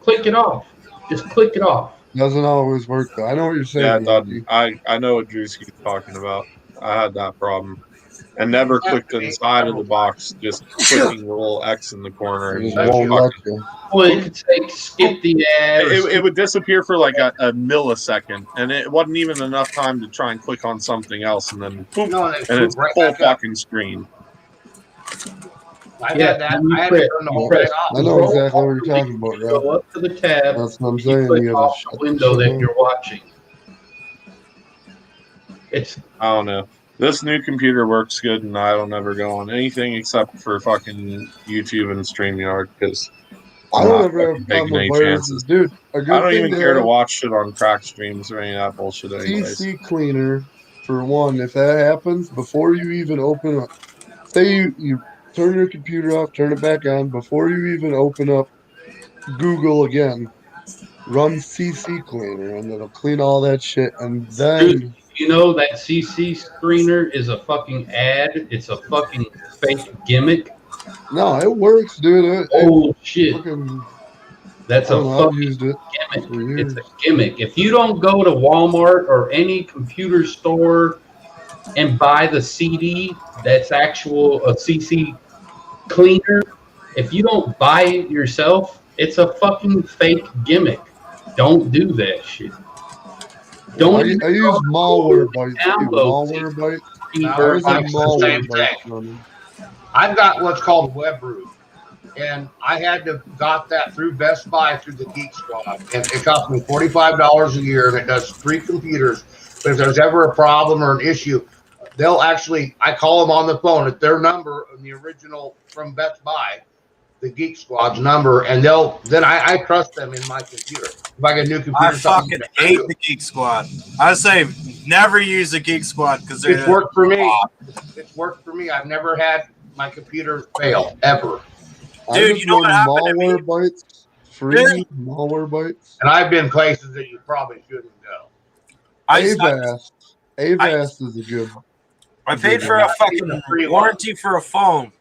click it off. Just click it off. Doesn't always work though. I know what you're saying. Yeah, it Rocky. doesn't. I know what Drewski's talking about. I had that problem. And never clicked inside of the box, just clicking the little X in the corner. It And just won't let you. Well, it could say skip the ad. or it would disappear for like a millisecond, and it wasn't even enough time to try and click on something else, and then boom, No, they and swoop it's right full back up. fucking screen. I've Yeah, had that. you I had to press- turn the you whole press- thing off. I know exactly what you're talking about, You Rob. go up to the tab. That's what I'm You saying. click You gotta off shut the the window shit that down. you're watching. It's I don't know. This new computer works good, and I don't ever go on anything except for fucking YouTube and StreamYard because I I'm don't not ever have a fucking problem taking with any viruses, chances. dude. A good I don't thing even to care to have watch shit on crack streams or any of that bullshit, anyways. CC Cleaner for one. If that happens before you even open up, say you turn your computer off, turn it back on before you even open up Google again. Run CC Cleaner and it'll clean all that shit, and then you know that CC screener is a fucking ad. It's a fucking fake gimmick. no, it works, dude. It Oh shit, fucking, that's I a don't know, I've fucking used it for gimmick. years. It's a gimmick. If you don't go to Walmart or any computer store and buy the CD that's actual a CC cleaner, if you don't buy it yourself, it's a fucking fake gimmick. Don't do that shit. Don't even I use malware bites too. download Malware bites. Now, I was in it's the malware same bites thing. running. I've got what's called WebRoot, and I had to got that through Best Buy through the Geek Squad, and it cost me $45 a year, and it does 3 computers. But if there's ever a problem or an issue, they'll actually, I call them on the phone at their number, the original from Best Buy, the Geek Squad's number, and then I trust them in my computer. If I get a new computer, I fucking hate the Geek Squad. I say never use the Geek Squad because it's worked for me. It's worked for me. I've never had my computer fail ever, I Dude, just you know what run happened to me? malware bites, free Really? malware bites. and I've been places that you probably shouldn't go. Avast is a good. I paid for a fucking Free one. warranty for a phone.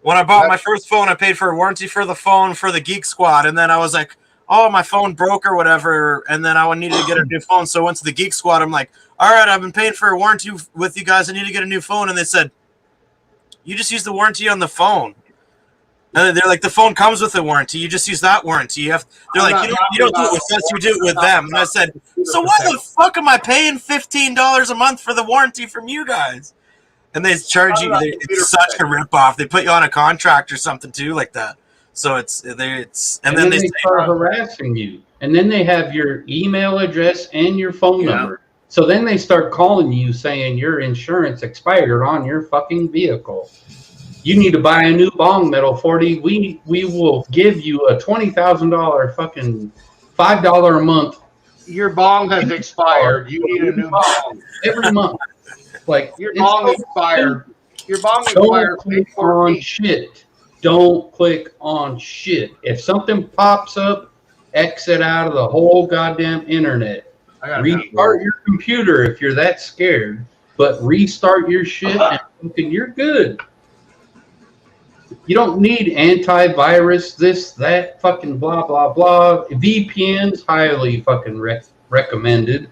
When I bought my first phone, I paid for a warranty for the phone for the Geek Squad, and then I was like, "Oh, my phone broke or whatever," and then I needed to get a new phone, so I went to the Geek Squad. I'm like, "All right, I've been paying for a warranty with you guys. I need to get a new phone," and they said, "You just use the warranty on the phone." And they're like, "The phone comes with a warranty. You just use that warranty." They're like, "You don't do it with us. You do it with them." And I said, "So why the fuck am I paying $15 a month for the warranty from you guys?" And they charge you. It's such a ripoff. They put you on a contract or something too, like that. So and then they say, start harassing you, and then they have your email address and your phone number. So then they start calling you saying your insurance expired on your fucking vehicle. You need to buy a new bong metal 40. We will give you a $20,000 fucking $5 a month. Your bong has expired. You need a new bong every month. Like your bong expired. Your bong expired. Don't click on shit. Don't click on shit. If something pops up, exit out of the whole goddamn internet. Restart your computer if you're that scared, but restart your shit and you're good. You don't need antivirus, this, that, fucking blah, blah, blah. VPN's highly fucking recommended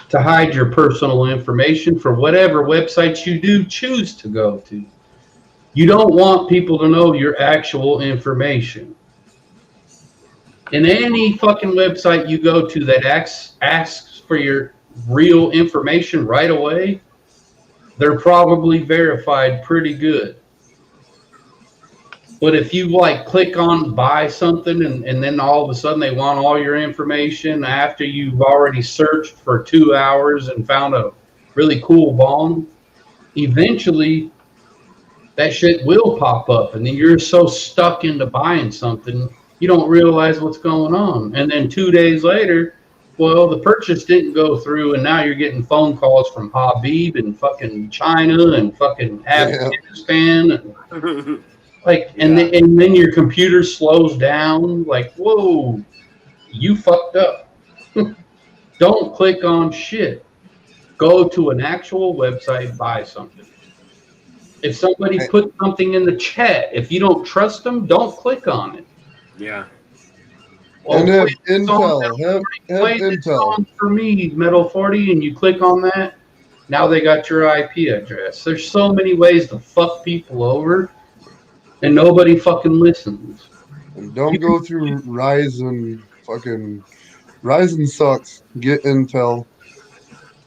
to hide your personal information for whatever websites you do choose to go to. You don't want people to know your actual information. In any fucking website you go to that asks for your real information right away, they're probably verified pretty good. But if you like click on buy something and then all of a sudden they want all your information after you've already searched for 2 hours and found a really cool bong, eventually that shit will pop up. And then you're so stuck into buying something, you don't realize what's going on. And then 2 days later, well, the purchase didn't go through, and now you're getting phone calls from Habib and fucking China and fucking Afghanistan. And, like, and then your computer slows down. Like, whoa, you fucked up. Don't click on shit. Go to an actual website, buy something. If somebody puts something in the chat, if you don't trust them, don't click on it. Yeah. Well, and have Intel. Have Intel. For me, Metal 40, and you click on that, now they got your IP address. There's so many ways to fuck people over, and nobody fucking listens. And don't go through Ryzen. Fucking Ryzen sucks. Get Intel.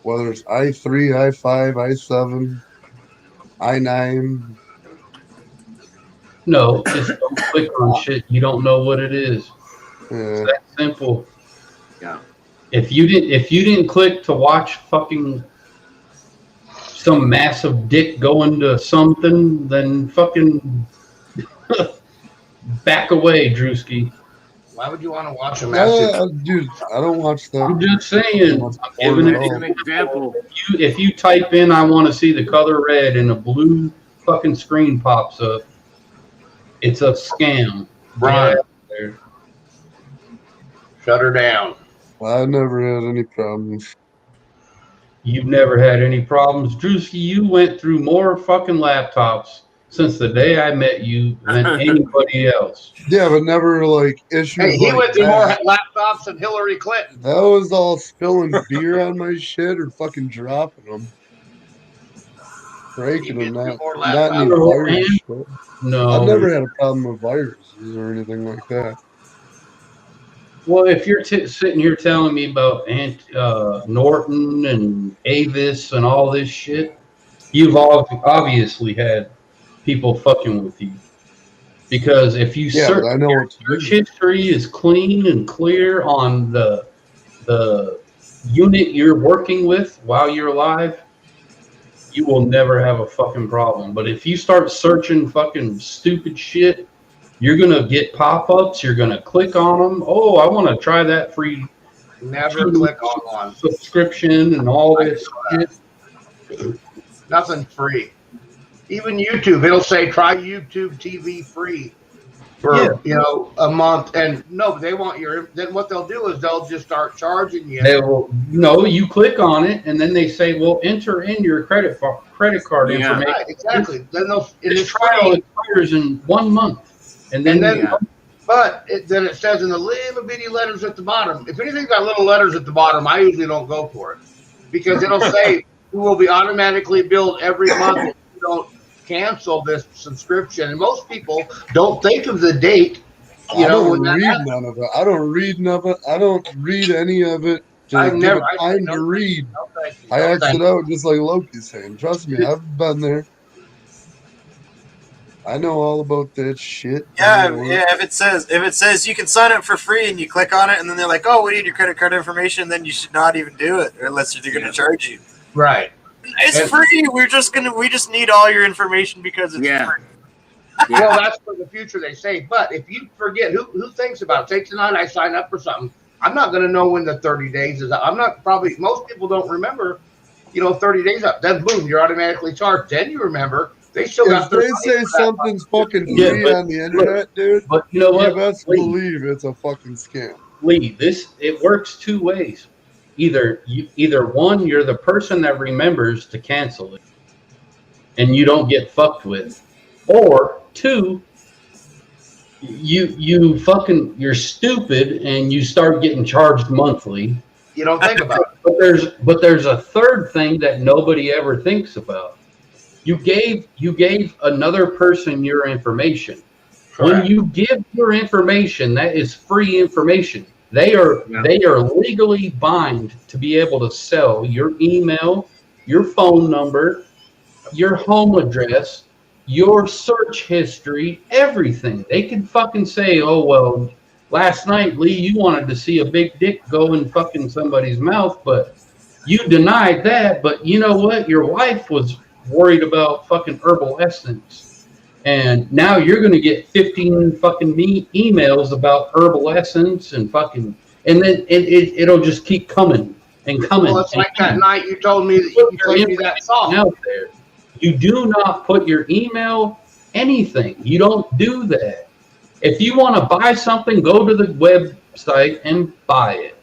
Whether it's i3, i5, i7, i9. No, just don't click on shit. You don't know what it is. Yeah. It's that simple. Yeah. If you didn't click to watch fucking some massive dick go into something, then fucking back away, Drewski. Why would you want to watch a massive? Dude, I don't watch that. I'm just saying. I'm giving an example. If you type in, I want to see the color red, and a blue fucking screen pops up, it's a scam. Right. Yeah. Shut her down. I never had any problems. You've never had any problems. Drewski, you went through more fucking laptops since the day I met you than anybody else. Yeah, but never like issues. Hey, he like went through that. more laptops than Hillary Clinton. That was all spilling beer on my shit or fucking dropping them. Breaking them, not any virus shit. No. I've never had a problem with viruses or anything like that. Well, if you're sitting here telling me about Norton and Avis and all this shit, you've obviously had people fucking with you. Because if you search, I know what search history is clean and clear on the unit you're working with while you're alive, you will never have a fucking problem. But if you start searching fucking stupid shit, you're going to get pop-ups. You're going to click on them. Oh, I want to try that free Never click on one. subscription and all this shit. Nothing free. Even YouTube, it'll say try YouTube TV free for a month, and no, they want your. Then what they'll do is they'll just start charging you. They will. No, you click on it, and then they say, "Well, enter in your credit card information." Right, exactly. Then they'll. The trial expires in 1 month, and then. But then it says in the little bitty letters at the bottom. If anything's got little letters at the bottom, I usually don't go for it because it'll say you will be automatically billed every month if you don't cancel this subscription. And most people don't think of the date. I don't read none of it. I don't read none of it. I don't read any of it. I've never time to read. I exit out just like Loki's saying. Trust me, I've been there. I know all about that shit. Yeah. If it says you can sign up for free and you click on it, and then they're like, "Oh, we need your credit card information," then you should not even do it, unless they're going to charge you. Right. It's free. We just need all your information because it's free. Well, that's for the future, they say. But if you forget, who thinks about it? Say tonight I sign up for something. I'm not going to know when the 30 days is up. Most people don't remember, 30 days up. Then boom, you're automatically charged. Then you remember. They still got if they say something's fucking free on the internet, dude, but you know what? You best believe it's a fucking scam. Lee, it works two ways. Either one, you're the person that remembers to cancel it, and you don't get fucked with, or two, you're stupid and you start getting charged monthly. You don't think about it. But there's a third thing that nobody ever thinks about. You gave another person your information. When Correct. you give your information, that is free information. They are legally bound to be able to sell your email, your phone number, your home address, your search history, everything. They can fucking say, oh, well, last night, Lee, you wanted to see a big dick go in fucking somebody's mouth, but you denied that. But you know what? Your wife was worried about fucking herbal essence. And now you're going to get 15 fucking emails about herbal essence and fucking, and then it'll just keep coming and coming. Well, it's like that night you told me that you played me that song. Out there. You do not put your email, anything. You don't do that. If you want to buy something, go to the website and buy it.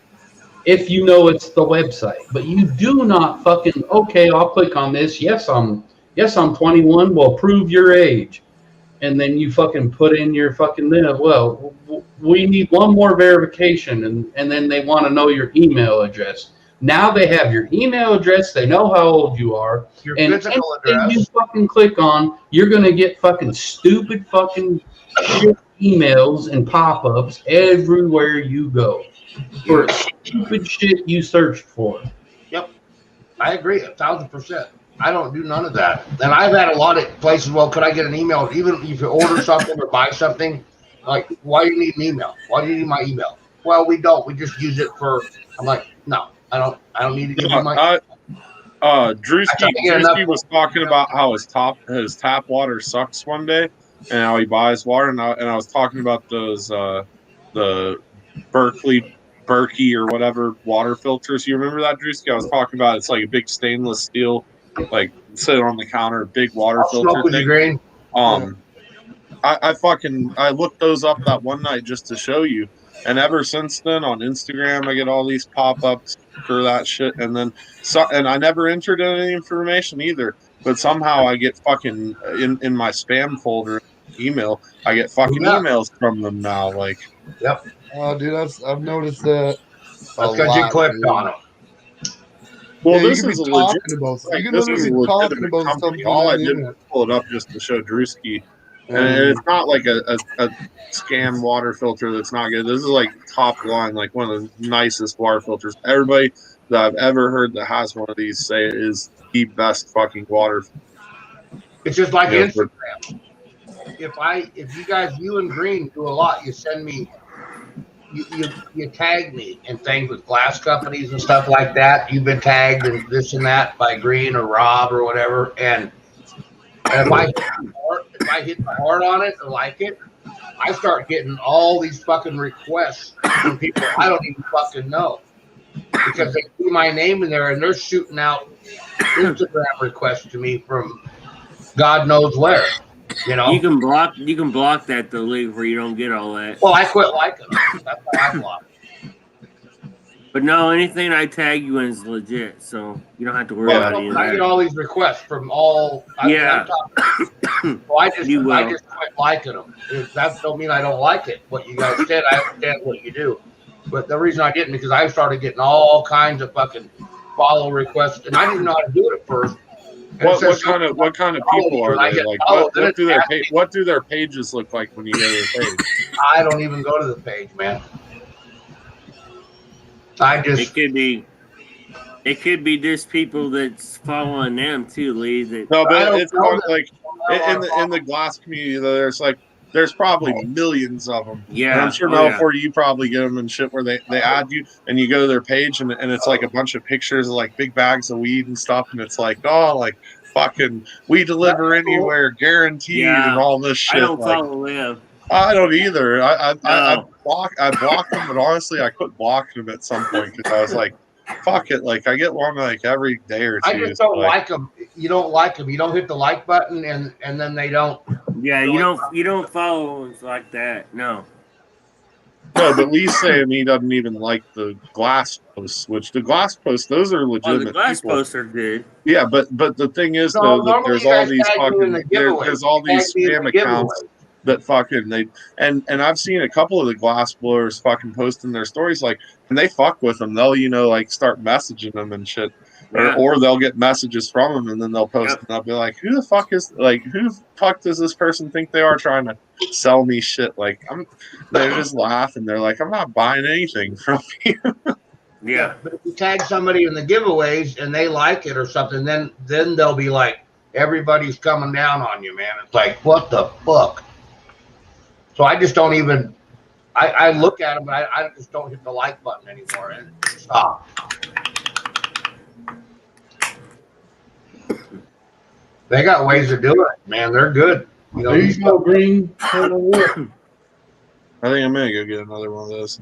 If you know it's the website. But you do not fucking, okay, I'll click on this. Yes, I'm 21. Well, prove your age. And then you fucking put in your fucking, well, we need one more verification. And then they want to know your email address. Now they have your email address. They know how old you are. Your and physical anything address. you fucking click on, you're going to get fucking stupid fucking shit emails and pop-ups everywhere you go for stupid shit you searched for. Yep. I agree 1,000%. I don't do none of that. And I've had a lot of places, well, could I get an email? Even if you order something or buy something, like, why do you need an email? Why do you need my email? Well, we don't. We just use it for, I'm like, no. I don't need to give you my. Drewski was talking about how his tap water sucks one day, and how he buys water, and I was talking about those the Berkey or whatever water filters. You remember that, Drewski? I was talking about it's like a big stainless steel, like sitting on the counter, big water filter thing. Green. I looked those up that one night just to show you. And ever since then, on Instagram, I get all these pop-ups for that shit. And then, and I never entered any information either. But somehow I get fucking in my spam folder email. I get fucking emails from them now. Like, yep. Oh, dude, I've noticed that. That's because you clicked on them. Well, Yeah, this you is could a be legit. talking about, Like, you this could is a be talking legitimate about company. something. All I on the did was internet. pull it up just to show Drewski. And it's not like a scam water filter that's not good. This is like top line, like one of the nicest water filters. Everybody that I've ever heard that has one of these say it is the best fucking water. It's just like Instagram. If you guys, you and Green do a lot, you send me, you tag me in things with glass companies and stuff like that. You've been tagged and this and that by Green or Rob or whatever, and if I hit the heart on it or like it, I start getting all these fucking requests from people I don't even fucking know because they see my name in there and they're shooting out Instagram requests to me from God knows where. You know, you can block that though, Lee, where you don't get all that. Well, I quit liking them. That's why I blocked. But no, anything I tag you in is legit, so you don't have to worry about any of I that. get all these requests from all. Yeah. So I just quit liking them. That don't mean I don't like it. What you guys said, I understand what you do. But the reason I didn't because I started getting all kinds of fucking follow requests, and I didn't know how to do it at first. What kind of people are they? Like, what do their pages look like when you go to their page? I don't even go to the page, man. It could be just people that's following them too, Lee. No, but it's like in the glass community, there's probably millions of them. Yeah, and I'm sure before you probably get them and shit where they add you and you go to their page and it's like a bunch of pictures of like big bags of weed and stuff and it's like fucking we deliver anywhere guaranteed and all this shit. I don't follow them. I don't either. I blocked them, but honestly, I quit blocking them at some point because I was like, "Fuck it!" Like I get one like every day or two. I just don't like them. You don't like them. You don't hit the like button, and then they don't. Yeah, you don't follow ones like that. No. No, but Lee's saying he doesn't even like the glass posts, which the glass posts, those are legitimate. The glass people. posts are good. Yeah, but the thing is though, that there's all these fucking there's all these spam accounts. that fucking they and I've seen a couple of the glass blowers fucking posting their stories like, and they fuck with them. They'll like start messaging them and shit, Yeah. or they'll get messages from them and then they'll post Yep. and they'll be like, who the fuck does this person think they are trying to sell me shit? Like they're just laughing. They're like, I'm not buying anything from you. Yeah. But if you tag somebody in the giveaways and they like it or something, then they'll be like, everybody's coming down on you, man. It's like, what the fuck? So I just don't even. I look at them, but I just don't hit the like button anymore and stop. They got ways of doing it, man. They're good. You know, There you go, Green. I think I'm gonna go get another one of those.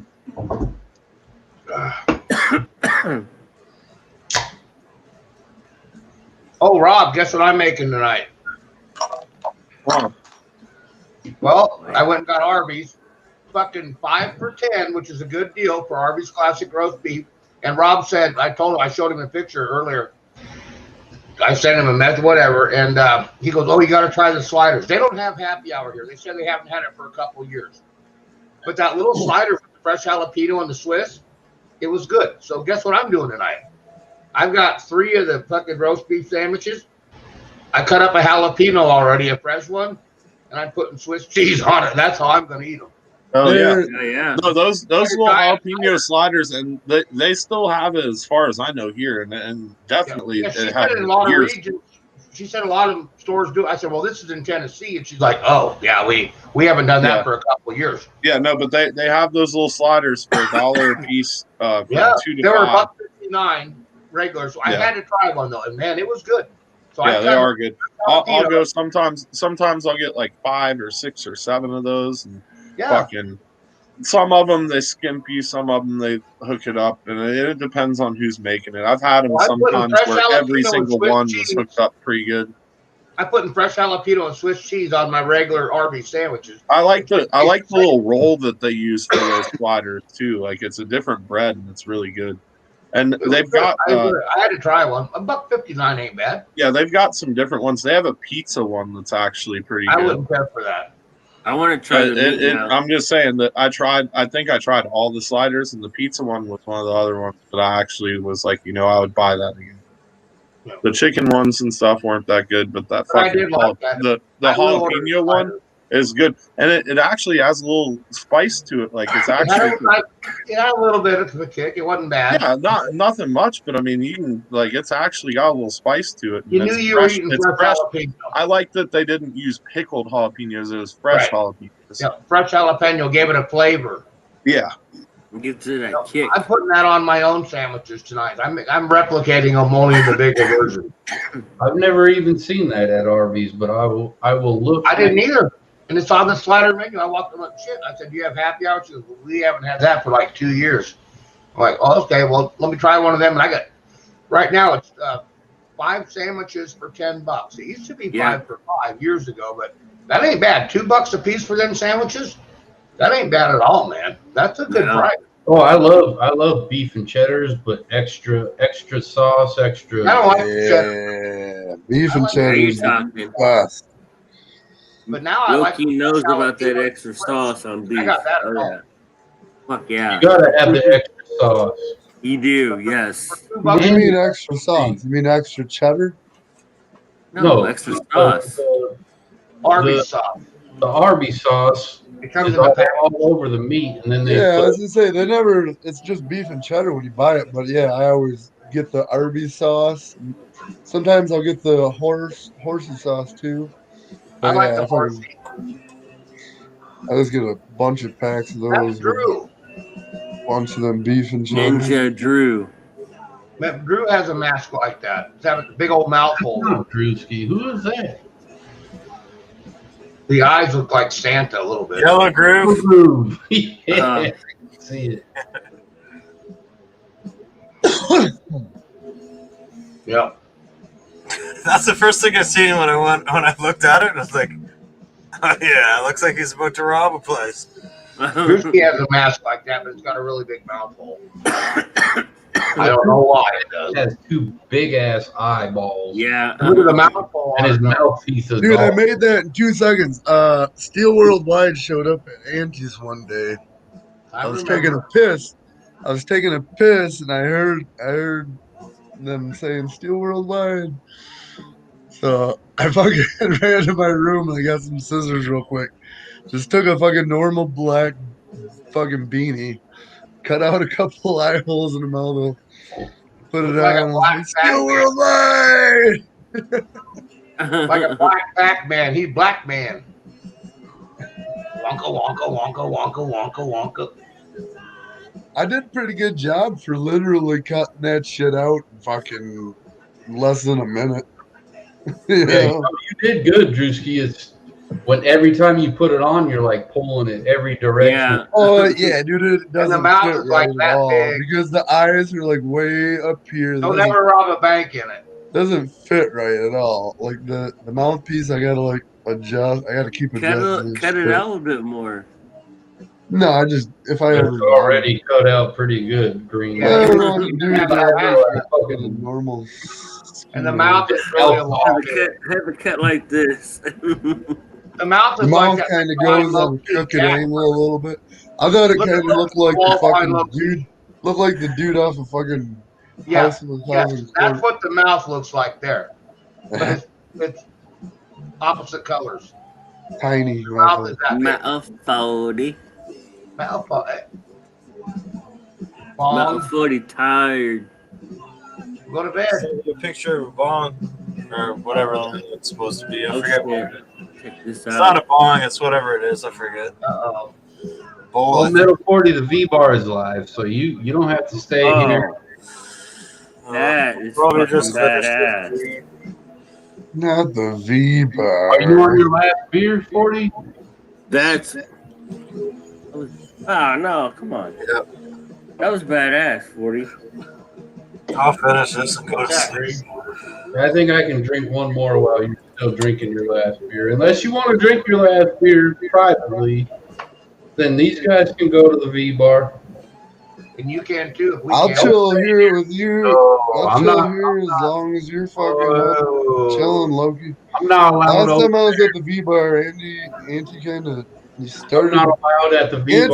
Oh, Rob, guess what I'm making tonight? Wow. Well, I went and got Arby's, fucking 5 for $10, which is a good deal for Arby's classic roast beef. And Rob said, I showed him a picture earlier. I sent him a message, whatever, and he goes, "Oh, you got to try the sliders. They don't have happy hour here. They said they haven't had it for a couple of years. But that little slider with the fresh jalapeno and the Swiss, it was good. So guess what I'm doing tonight? I've got 3 of the fucking roast beef sandwiches. I cut up a jalapeno already, a fresh one, and I'm putting Swiss cheese on it. That's how I'm going to eat them. Oh yeah. Yeah. No, those little jalapeno sliders, and they still have it as far as I know here, and definitely Yeah, she it had said in a lot years. of regions. She said a lot of stores do. I said, well, this is in Tennessee, and she's like, oh yeah, we haven't done that Yeah. for a couple of years. Yeah, no, but they have those little sliders for $1 a piece. Yeah, 2 to they were 5. $1.59 regular, so I Yeah. had to try one though, and man, it was good. So Yeah, I they tried are good. I'll go sometimes. Sometimes I'll get like 5 or 6 or 7 of those, and Yeah, fucking. Some of them they skimp you, some of them they hook it up, and it depends on who's making it. I've had them Well, I put sometimes fresh where every jalapeno single with one Swiss was cheese. hooked up pretty good. I put in fresh jalapeno and Swiss cheese on my regular Arby's sandwiches. I like the little roll that they use for those sliders too. Like it's a different bread and it's really good. And It was they've good. got I had to try one. $1.59 ain't bad. yeah, they've got some different ones. They have a pizza one that's actually pretty I good. wouldn't care for that. I want to try the meat now. I'm just saying that I think I tried all the sliders, and the pizza one was one of the other ones that I actually was like, I would buy that again. Yeah. The chicken ones and stuff weren't that good, but that But I fucking did like that. the I will order jalapeno one is good, and it actually has a little spice to it. Like it's actually It had a little bit of a kick. It wasn't bad. yeah, nothing much, but I mean, you can like it's actually got a little spice to it. and You knew it's you were fresh- eating it's fresh fresh. jalapeno. I like that they didn't use pickled jalapenos; it was fresh Right. jalapenos. Yeah, fresh jalapeno gave it a flavor. Yeah. Get to that kick. I'm putting that on my own sandwiches tonight. I'm replicating them only in the bigger version. I've never even seen that at Arby's, but I will look. I didn't either. And it's on the slider menu. I walked in like, shit. I said, do you have happy hour? She goes, well, we haven't had that for like 2 years. I'm like, oh, okay, well, let me try one of them. And I got, right now, it's 5 sandwiches for $10. It used to be 5 for $5 years ago, but that ain't bad. $2 a piece for them sandwiches? That ain't bad at all, man. That's a good No. price. Oh, I love beef and cheddars, but extra sauce, extra. I don't like Yeah, beef and I like- There cheddar you is the talking. best. But now I like Wilkie knows about that jalapeno. extra sauce on beef. I got that at Oh, home. yeah. Fuck yeah. You gotta have the extra sauce. You do, yes. For $2 What do you mean extra sauce? You mean extra cheddar? No, extra sauce. Arby's sauce. The Arby's sauce It comes is in a pack. all over the meat, and then they Yeah, I put was gonna say they never. It's just beef and cheddar when you buy it, but yeah, I always get the Arby's sauce. Sometimes I'll get the horsey sauce too. I But like yeah, the horsey. I just get a bunch of packs of That's those. Drew. A bunch of them beef and cheddar. Ninja Drew. Man, Drew has a mask like that. He's having a big old mouthful. Oh, Drewski. Who is that? The eyes look like Santa a little bit. Yellow Groove. Groove. Yeah, see it. Yep. That's the first thing I seen when I looked at it. And I was like, oh, yeah, it looks like he's about to rob a place. Drewski has a mask like that, but it's got a really big mouthful. I don't know why it He does. has two big ass eyeballs. Yeah. Look at the mouthful And on his it. mouthpiece is Dude, I all- made that in 2 seconds. Steel Worldwide showed up at Auntie's one day. I was taking a piss. And I heard them saying Steel Worldwide. So I fucking ran to my room and I got some scissors real quick. Just took a fucking normal black fucking beanie, cut out a couple eye holes in the mouth, put it Look like a on. I was black like, Steel Pac-Man. Worldwide! Like a black Pac-Man. He's Black Man. Wonka, wonka, wonka, wonka, wonka, wonka. I did a pretty good job for literally cutting that shit out in fucking less than a minute. You Yeah, know? you did good, Drewski. It's when every time you put it on, you're like pulling it every direction. Yeah. Oh yeah, dude, it doesn't mouth fit is like right at that all big. because the eyes are like way up here. Don't Doesn't, ever rob a bank in it. doesn't fit right at all. Like the mouthpiece, I gotta like adjust. I gotta keep adjusting. Cut it out a little bit more. No, I just if I ever It's already cut out pretty good, green. Yeah, I light. don't know what to do. Yeah, Dude, I but- like fucking normal. And the mouth is really long. Have a cut like this. The mouth The is mouth like kind of that goes fine on a look- crooked yeah. angle a little bit. I thought it Look kind at of looked like the small fine fucking look. dude. Looked like the dude off of fucking Yeah, House of a yeah, Thousand that's Corpses. what the mouth looks like there. But it's opposite colors. Tiny. Mouth is that big. Mouth 40. Mouth. Mouth Bong, 40 tired. go to bed. Send you a picture of a bong or whatever it's supposed to be. I forget what it is. Check this It's not out. a bong. It's whatever it is. I forget. Uh-oh. Bowl. Well, Metal 40, the V bar is live, so you don't have to stay here. Oh, that is Probably fucking just finished badass. it. Not the V bar. Are you on your last beer, 40? That's. Oh, no, come on. Yep. That was badass, 40. I'll finish this and go to sleep. I think I can drink one more while you're still drinking your last beer. Unless you want to drink your last beer privately, then these guys can go to the V bar. And you can too. If we I'll can. chill here with you. I'll I'm chill not- here as long as you're fucking Oh. chilling, Loki. I'm not allowed Last over time I was at the V bar, Auntie kind of I'm started. not allowed at the V Auntie bar.